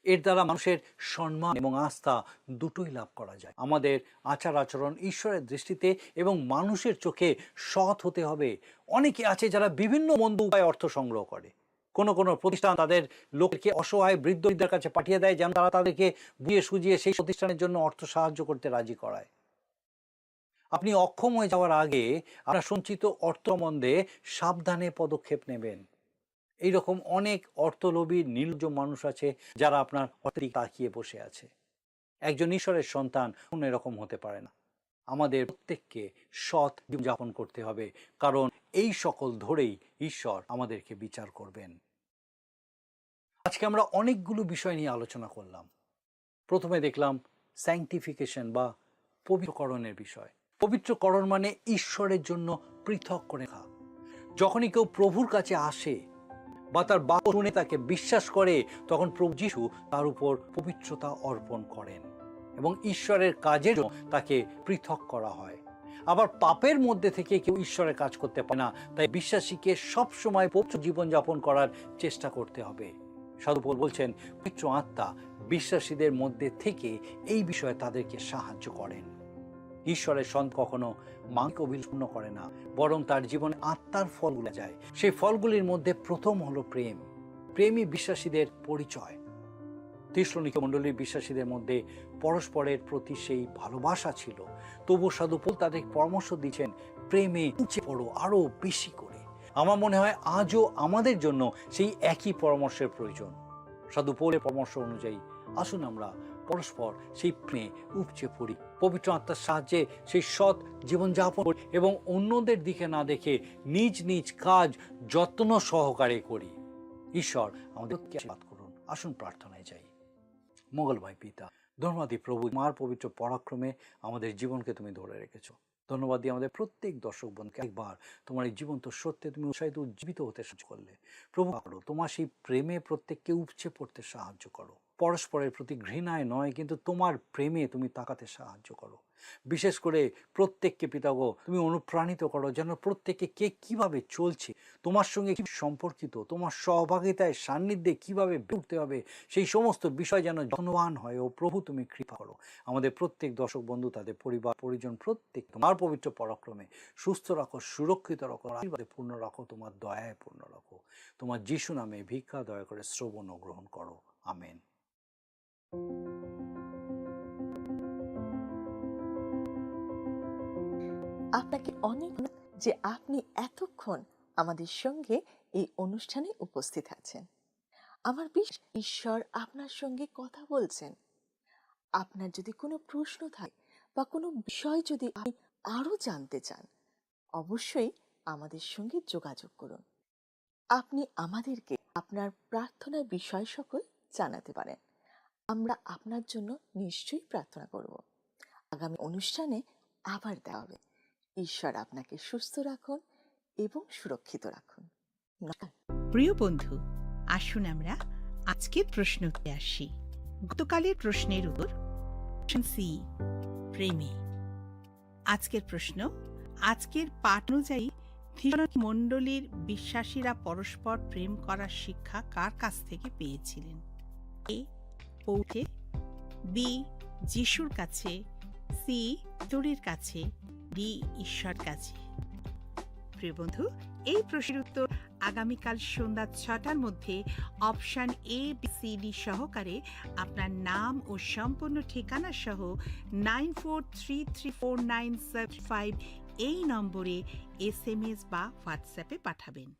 G: এর দ্বারা মানুষের সম্মান এবং আস্থা দুটোই লাভ করা যায়। আমাদের আচার আচরণ ঈশ্বরের দৃষ্টিতে এবং মানুষের চোখে সৎ হতে হবে। অনেকে আছে যারা বিভিন্ন মন্দ উপায়ে অর্থ সংগ্রহ করে। কোনো প্রতিষ্ঠান তাদের লোককে অসহায় বৃদ্ধদের কাছে পাঠিয়ে দেয় যেন তারা তাদেরকে বুঝিয়ে সুজিয়ে সেই প্রতিষ্ঠানের জন্য অর্থ সাহায্য করতে রাজি করায়। আপনি অক্ষম হয়ে যাওয়ার আগে আপনার সঞ্চিত অর্থ সম্বন্ধে সাবধানে পদক্ষেপ নেবেন। এইরকম অনেক অর্থলোভী নির্লজ্জ মানুষ আছে যারা আপনার অর্থে তাকিয়ে বসে আছে। একজন ঈশ্বরের সন্তান এরকম হতে পারে না। আমাদের প্রত্যেককে সৎ জীবনযাপন করতে হবে, কারণ এই সকল ধরেই ঈশ্বর আমাদেরকে বিচার করবেন। আজকে আমরা অনেকগুলো বিষয় নিয়ে আলোচনা করলাম। প্রথমে দেখলাম স্যাংটিফিকেশন বা পবিত্রকরণের বিষয়। পবিত্রকরণ মানে ঈশ্বরের জন্য পৃথক করে রাখা। যখনই কেউ প্রভুর কাছে আসে বা তার বাক্য শুনে তাকে বিশ্বাস করে, তখন প্রভু যীশু তার উপর পবিত্রতা অর্পণ করেন এবং ঈশ্বরের কাজের জন্য তাকে পৃথক করা হয়। আবার পাপের মধ্যে থেকে কেউ ঈশ্বরের কাজ করতে পারে না, তাই বিশ্বাসীকে সবসময় পবিত্র জীবনযাপন করার চেষ্টা করতে হবে। সাধু পৌল বলছেন, পবিত্র আত্মা বিশ্বাসীদের মধ্যে থেকে এই বিষয়ে তাদেরকে সাহায্য করেন। ঈশ্বরের সন্তান কখনো মাকে অভিশূন্য করে না, বরং তার জীবনে আত্মার ফলগুলো যায়। সেই ফলগুলির মধ্যে প্রথম হলো প্রেম। প্রেমই বিশ্বাসীদের পরিচয়। তেসলোনিকে মণ্ডলীর বিশ্বাসীদের মধ্যে পরস্পরের প্রতি সেই ভালোবাসা ছিল, তবু সাধু পৌল তাদের পরামর্শ দিচ্ছেন প্রেমে নিচে পড়ো আরো বেশি করে। আমার মনে হয় আজও আমাদের জন্য সেই একই পরামর্শের প্রয়োজন। সাধু পৌলের পরামর্শ অনুযায়ী আসুন আমরা পরস্পর সেই প্রেমে উপচে পড়ি, পবিত্র আত্মার সাহায্যে সেই সৎ জীবনযাপন করি এবং অন্যদের দিকে না দেখে নিজ নিজ কাজ যত্ন সহকারে করি। ঈশ্বর আমাদেরকে আশীর্বাদ করুন। আসুন প্রার্থনায় যাই। মঙ্গলময় পিতা, ধন্যবাদ দিই প্রভু, মার পবিত্র পরাক্রমে আমাদের জীবনকে তুমি ধরে রেখেছো। ধন্যবাদ দিই আমাদের প্রত্যেক দর্শক বন্ধুকে একবার তোমার এই জীবন্ত সত্যে তুমি উৎসাহিত উজ্জীবিত হতে সাহায্য করলে। প্রভু করো, তোমার সেই প্রেমে প্রত্যেককে উপচে পড়তে সাহায্য করো। পরস্পরের প্রতি ঘৃণায় নয়, কিন্তু তোমার প্রেমে তুমি তাকাতে সাহায্য করো। বিশেষ করে প্রত্যেককে পিতাগো তুমি অনুপ্রাণিত করো, যেন প্রত্যেককে কে কিভাবে চলছে, তোমার সঙ্গে কি সম্পর্কিত, তোমার সহভাগিতায় সান্নিধ্যে কিভাবে উঠতে হবে, সেই সমস্ত বিষয় যেন যত্নবান হয়। ও প্রভু তুমি কৃপা করো। আমাদের প্রত্যেক দর্শক বন্ধু, তাদের পরিবার পরিজন প্রত্যেক তোমার পবিত্র পরাক্রমে সুস্থ রাখো, সুরক্ষিত রাখো, আশীর্বাদে পূর্ণ রাখো, তোমার দয়ায় পূর্ণ রাখো। তোমার যিশু নামে ভিক্ষা দয়া করে শ্রবণ ও গ্রহণ করো। আমেন।
F: আপনাকে অনেক যে আপনি এতক্ষণ আমাদের সঙ্গে এই অনুষ্ঠানে উপস্থিত আছেন। আমার বিশ্বাস ঈশ্বর আপনার সঙ্গে কথা বলছেন। আপনার যদি কোনো প্রশ্ন থাকে বা কোনো বিষয় যদি আপনি আরো জানতে চান, অবশ্যই আমাদের সঙ্গে যোগাযোগ করুন। আপনি আমাদেরকে আপনার প্রার্থনার বিষয় সকল জানাতে পারেন। আমরা আপনার জন্য নিশ্চয়ই প্রার্থনা করব। আগামী অনুষ্ঠানে আবার দেখা হবে। ঈশ্বর আপনাকে সুস্থ রাখুন এবং সুরক্ষিত রাখুন। নমস্কার।
H: প্রিয় বন্ধু, আসুন আমরা আজকের প্রশ্নতে আসি। গতকালের প্রশ্নের উত্তর সি, প্রেমে। আজকের প্রশ্ন, আজকের পাঠ অনুযায়ী থিসলনিকে মণ্ডলীর বিশ্বাসীরা পরস্পর প্রেম করার শিক্ষা কার কাছ থেকে পেয়েছিলেন? এ, পৌঁছে, বি, যিশুর কাছে, সি, তোরের কাছে, ডি, ঈশ্বর কাছে। প্রিয় বন্ধু, এই প্রশ্নের উত্তর আগামীকাল সন্ধ্যা ৬টার মধ্যে option A, B, C, D সহকারে আপনার নাম ও সম্পূর্ণ ঠিকানা সহ 94334975 এই নম্বরে SMS বা হোয়াটসঅ্যাপে পাঠাবেন।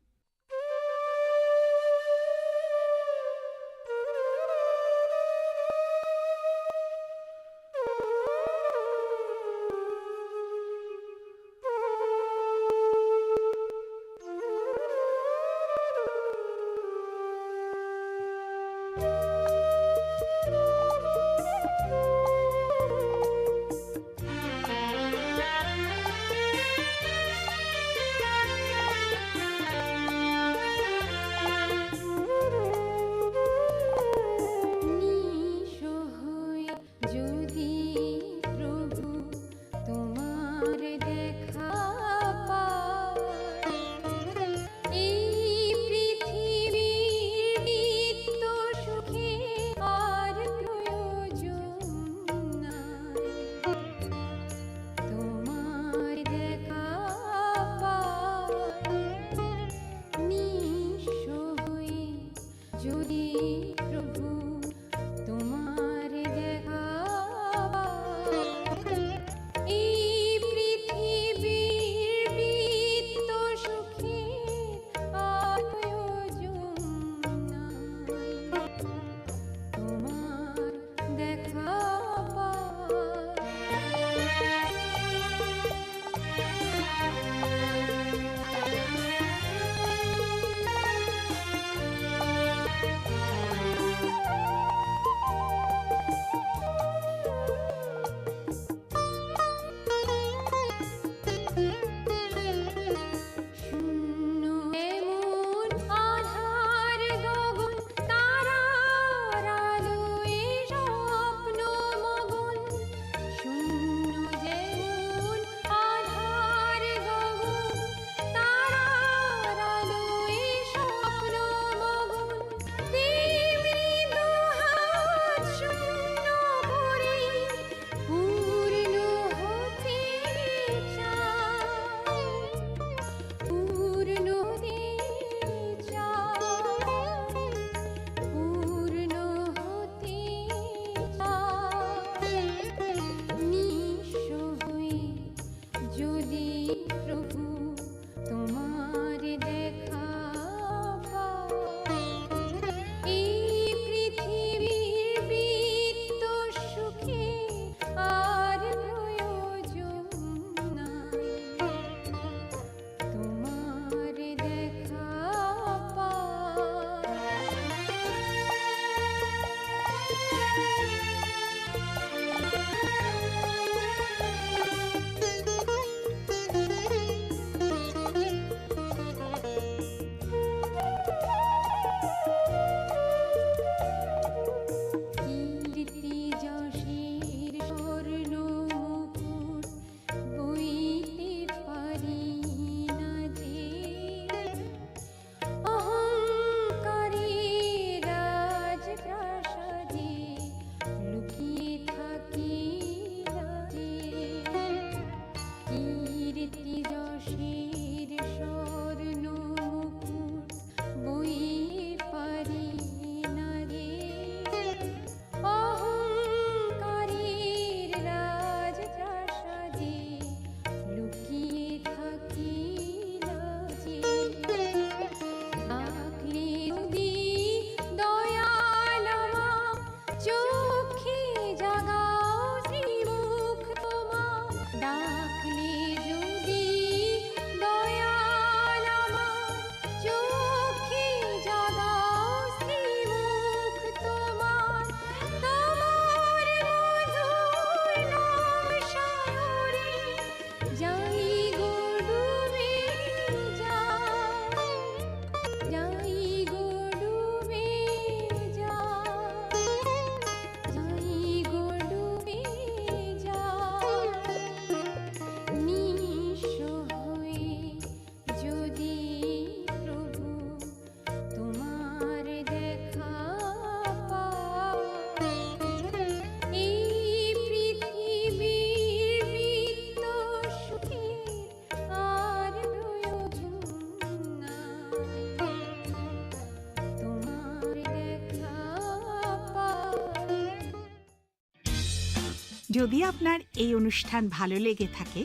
H: যদি আপনার এই অনুষ্ঠান ভালো লেগে থাকে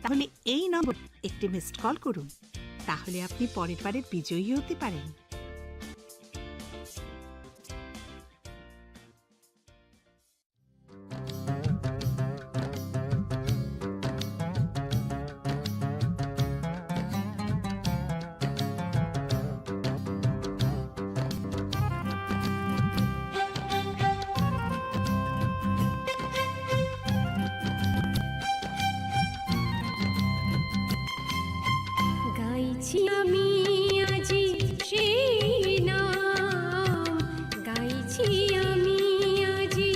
H: তাহলে এই নম্বর একটি মিসড কল করুন, তাহলে আপনি পরের বারের বিজয়ী হতে পারেন।
B: গাইছি আমি আজি সেই নাম, গাইছি আমি আজি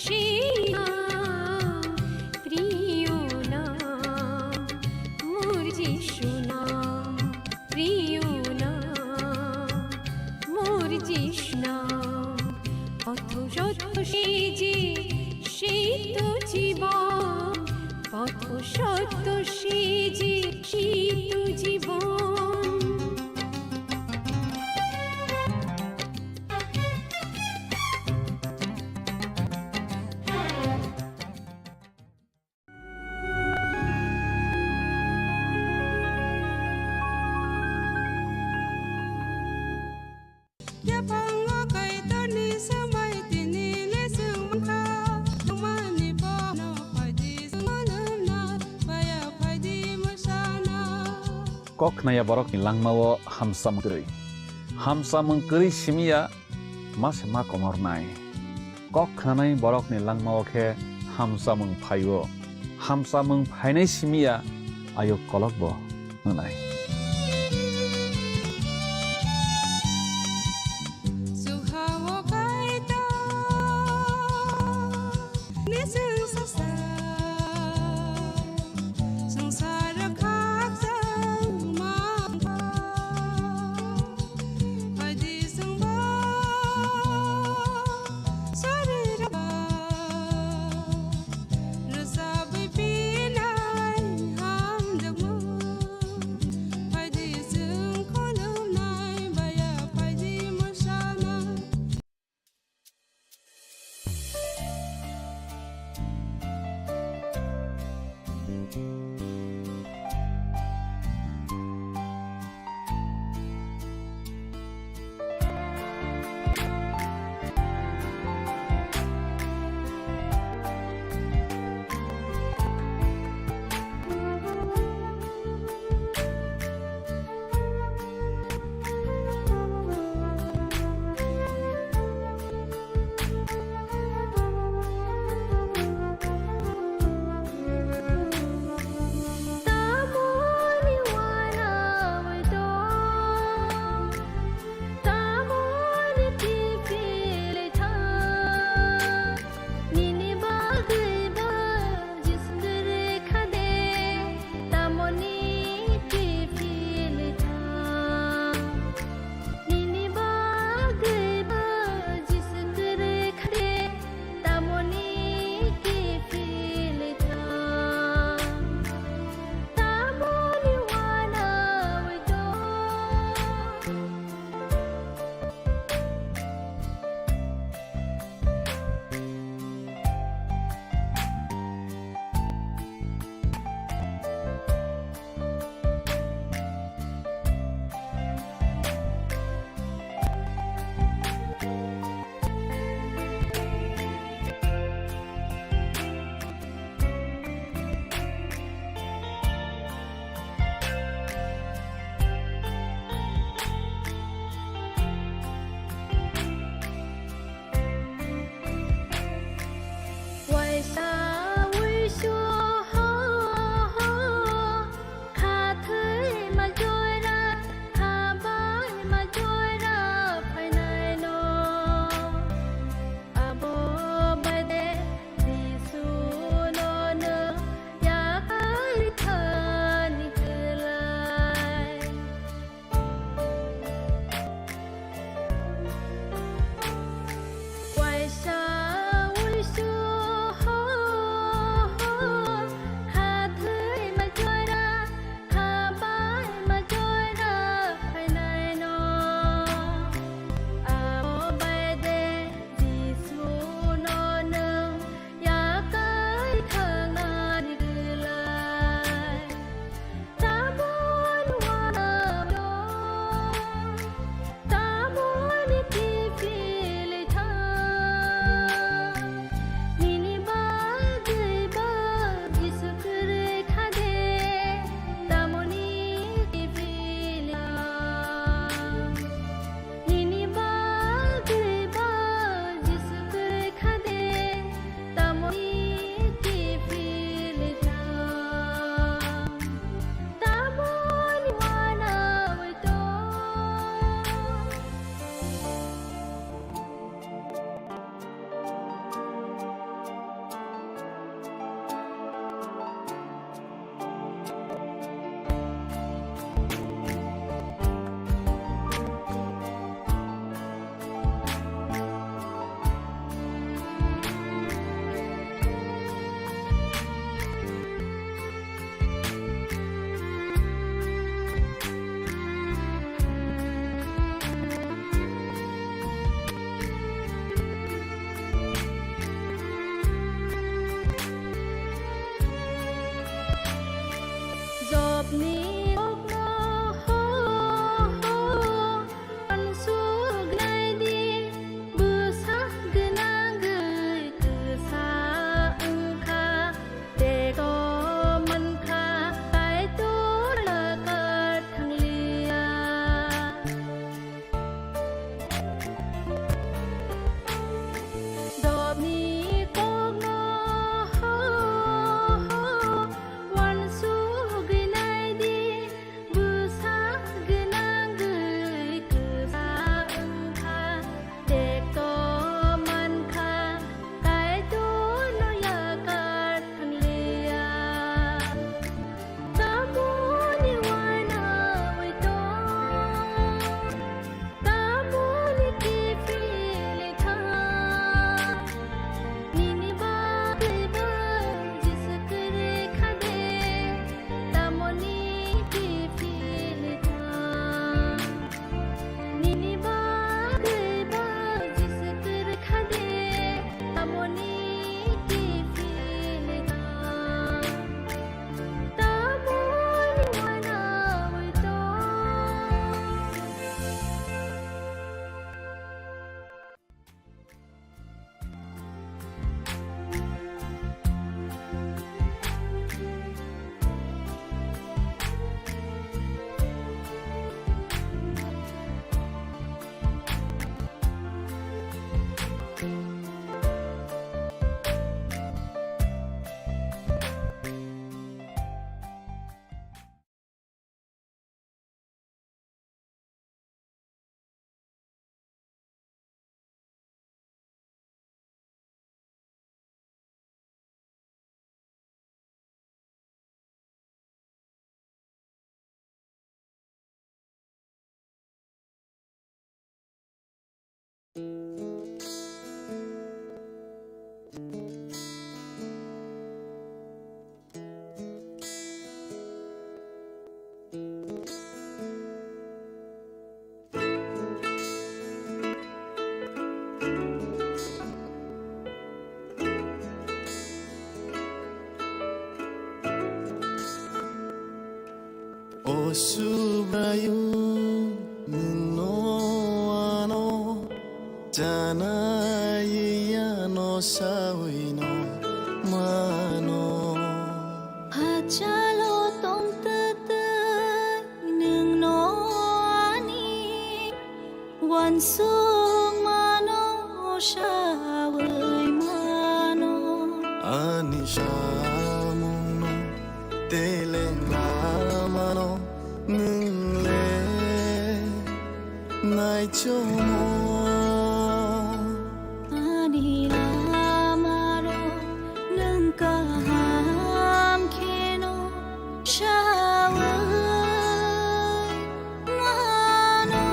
B: সেই নাম, প্রিয় নাম মোর যিশু নাম, প্রিয় নাম মোর যিশু নাম। পথ সত্য সেই যে সেই তো জীবন, পথ সত্য সেই যে সেই তো জীবন।
E: kok naya borok ni langmawo hamsa mengkeri simia mas ma komor nai kok khanai borok ni langmawo khe hamsa meng phainai simia ayo kolok bo nai
C: O subrayu no ano janai ano sawino mano
B: Hachalo tong tatay ng noani Wan sung mano shaway mano
C: ani shamung no teleng mano nungle nai chomo
B: Ani lamaro ng kaham keno shaway mano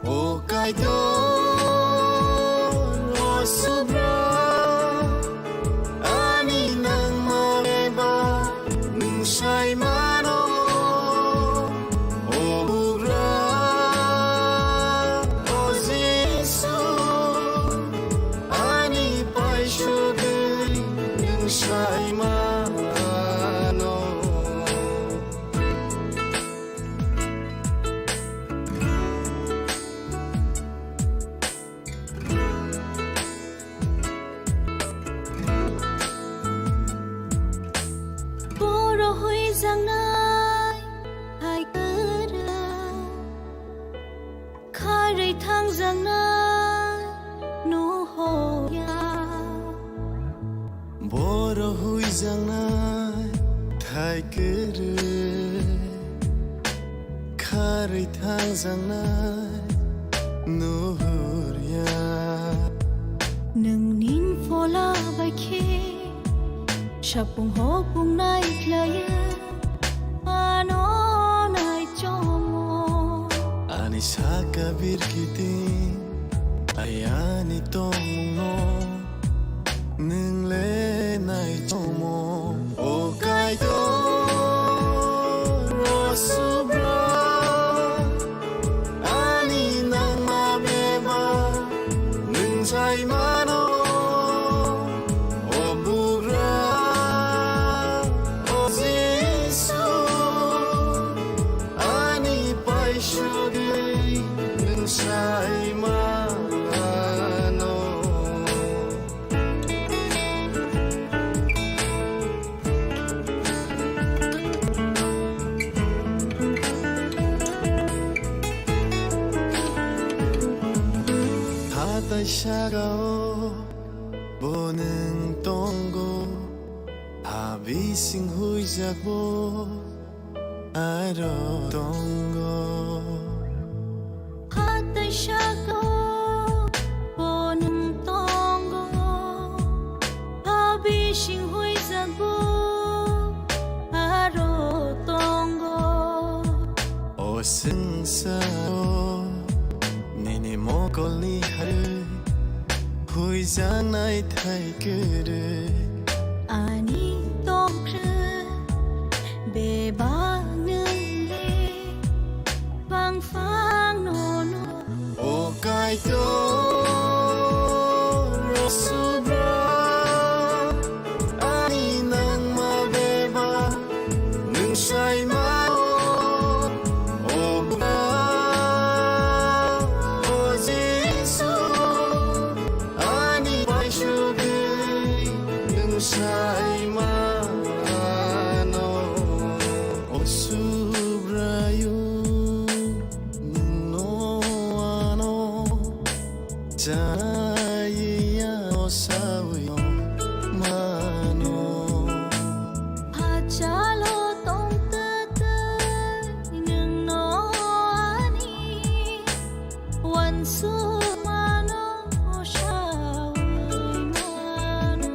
C: o kaido o subra ani nang maleba nung siya'y mano o bugra o zisu ani pa'y syugay nung siya'y mano
B: Puro huy giang nai hai kara Khai thang giang nai nu ho ya
C: boro hui jangnai thai kere khari thang jangnai nuhurya
B: Nung nin fola bai khe Shapung ho pung nai klaya Ano nai chomo
C: ani saka birkitin ayani tongno nungle nai chomo o kaido rosubra ani nang mabeba nung jai mano o bugra o zisu ani pai shugay nung jai mano 하다 샤가오 보는 동고 아비싱 후이작보 아로 동고
B: Hata shago Bonum tongo Habi shing hui zagbo Aro tongo
C: 오승사오 니니 모골니 하루 후이자나이 타이그르
B: Ani tongkre Beba nungle Bang fang no no
C: 오카이도 로스브라 아니 난 마베바 능사이 마오 오브라 오지수 아니 바이슈그 능사이 마노 오수브라유 노아노 자이야 오사위요 마노
B: Hachalo tong tatay ng noani Wan su mano shaway mano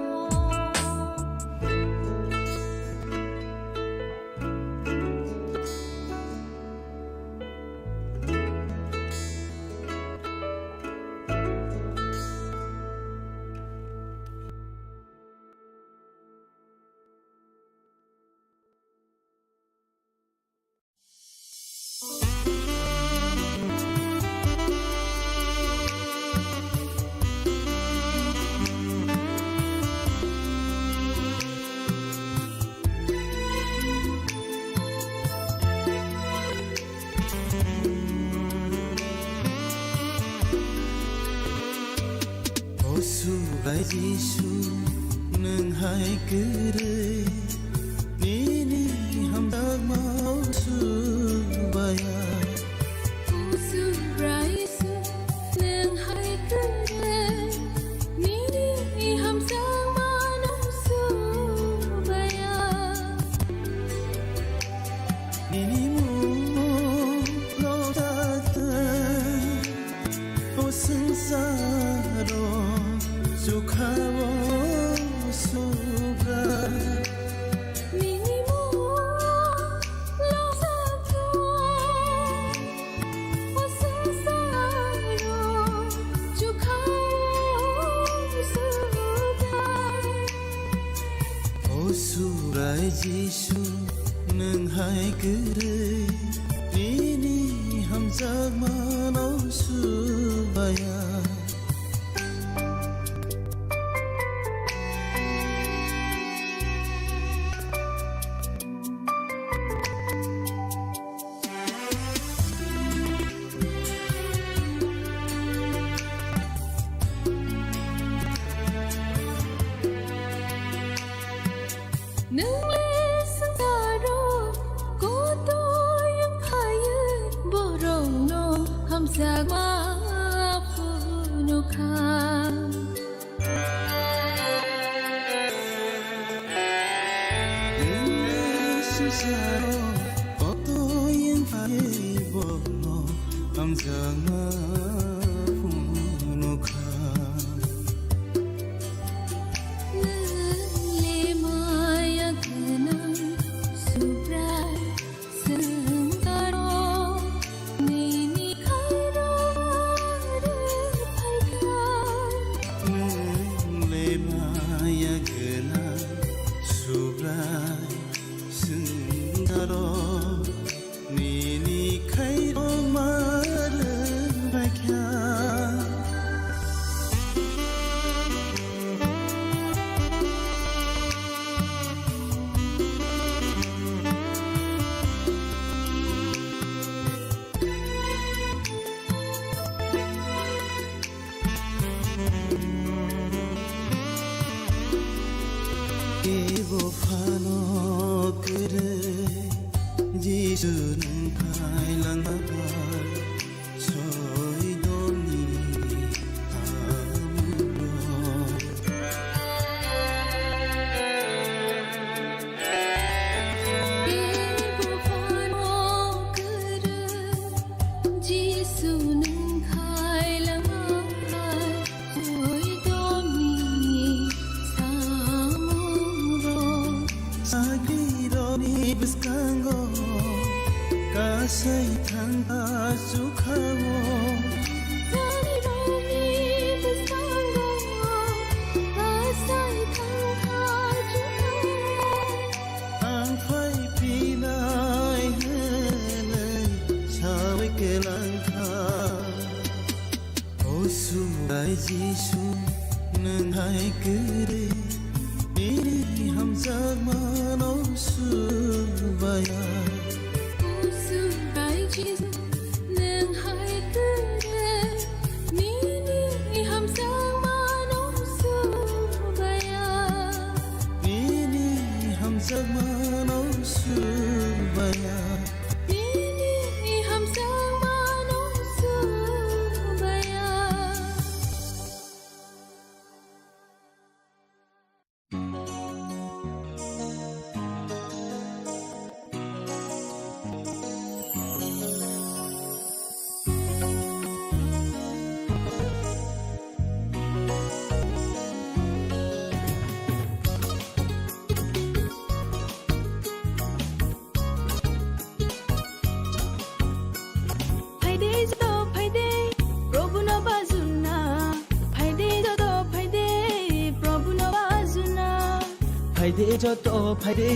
A: सुराय जिसु नोंहाय गोरै निनि हामदाग मावसुबाया
B: Usurayisu nenghai kere nini hamsang manusubaya
A: निनि मुलावदात ओ संसारो जुखावो Subra
B: nini mo lausatu osasaro jukhao suba
A: ओ सुराय जिसु नोंहाय गोरै निनि हामजाग मावसुबाया
B: Nungle sangaro koto yang kaya borong no hamzag ma puno ka
A: Susaro Oto yang kaya bono Hamzag mapunuka
B: le maya kenang subrai sangaro nini kairo
A: Lemaya gena Subrai Sundaro Nini kairo malebakya Evo phano kere Jisu nang kai lang abar Soy doni amuro
B: Ibu pano kere Jisu nang khai langai Soy domi samuro
A: Sagiro ni biskango Kasay tangka sukhawo
B: Tani romi besango Asai tangka jukawo
A: Ang phai pinay helay Sawi kelangka O suray jisu Nanghai kere Nini hamzag manaw subaya
B: Usuray jisu nenghai kere Nini hamsang manusubaya
A: Nini hamzag manaw subaya
B: Nini hamsang manusubaya
A: फाइदे जत फाइदे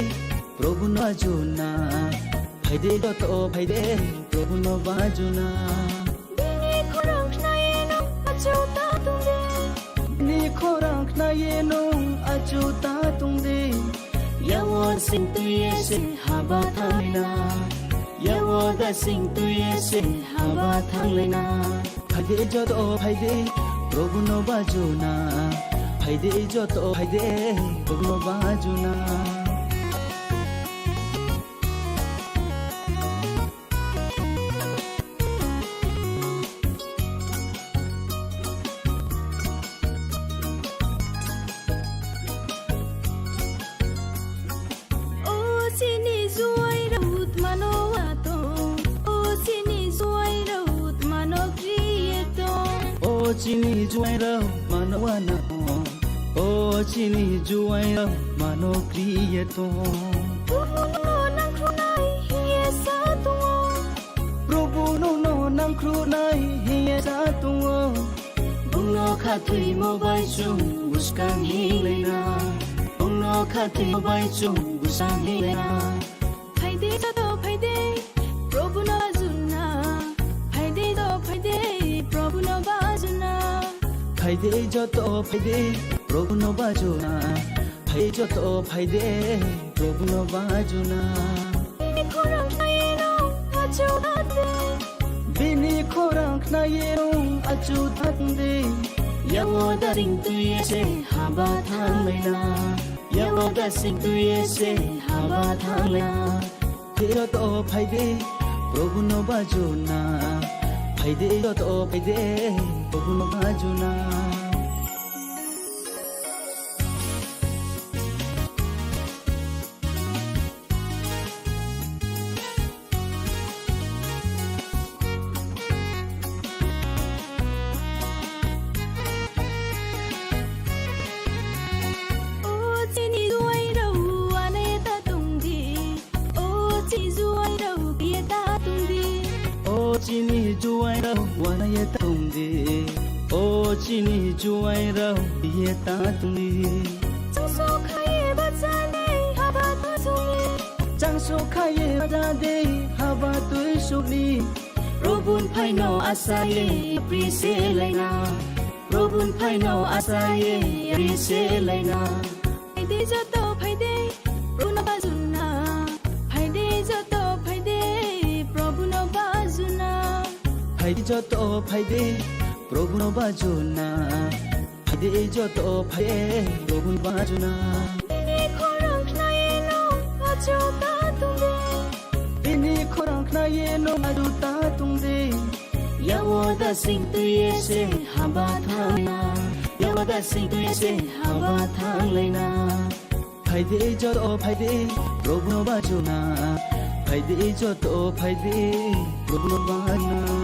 A: प्रभु नजुना फाइदे जत फाइदे प्रभु नबाजुना ni khorang na ye nong achuta tungde yawo sing tu ye se haba thaina yawo da sing tu ye se haba thaina फाइदे जत फाइदे प्रभु no बाजुना फाइदे जत फाइदे प्रभु no बाजुना chini juaira manowana o chini juaira mano kriyeto Prabhu no nang krunai hiye satu bungo khatui mobai chung buskan hilena bungo khatui mobai chung buskan hilena
B: फाइदे जतो फाइदे प्रभु न बाजुना फाइदे तो फाइदे प्रभु न बाजुना
A: फाइदे जतो फाइदे प्रभु no बाजुना फाइदे जतो फाइदे प्रभु no बाजुना Bini korang na yerong achu thakde Yawo da sing tu yese haba thang leina Yawo da sing tu yese haba thang leina Tero to phaide Prabhu no bajuna Phaide to phaide Prabhu no bajuna chini juaira wana yeta tumdi o chini juaira yeta tumdi
B: 장소 카에 바자네 하바 도송이
A: 장소 khaye bajade haba tui suli robun phaino asaye prise laina robun phaino asaye prise laina
B: फाइदे जतो फाइदे प्रभु न बाजुना फाइदे जतो फाइदे प्रभु न बाजुना
A: फाइदे जतो फाइदे प्रभु no बाजुना फाइदे जतो फाइदे प्रभु no बाजुना
B: Bini korang na yeno achu ta tumde
A: Bini korang na yeno adu ta tungde Yawo da sing tu yese haba thangna Yawo da sing tu yese haba thang leina Faide joto faide Prabhu no bajuna Faide joto faide Prabhu no bajuna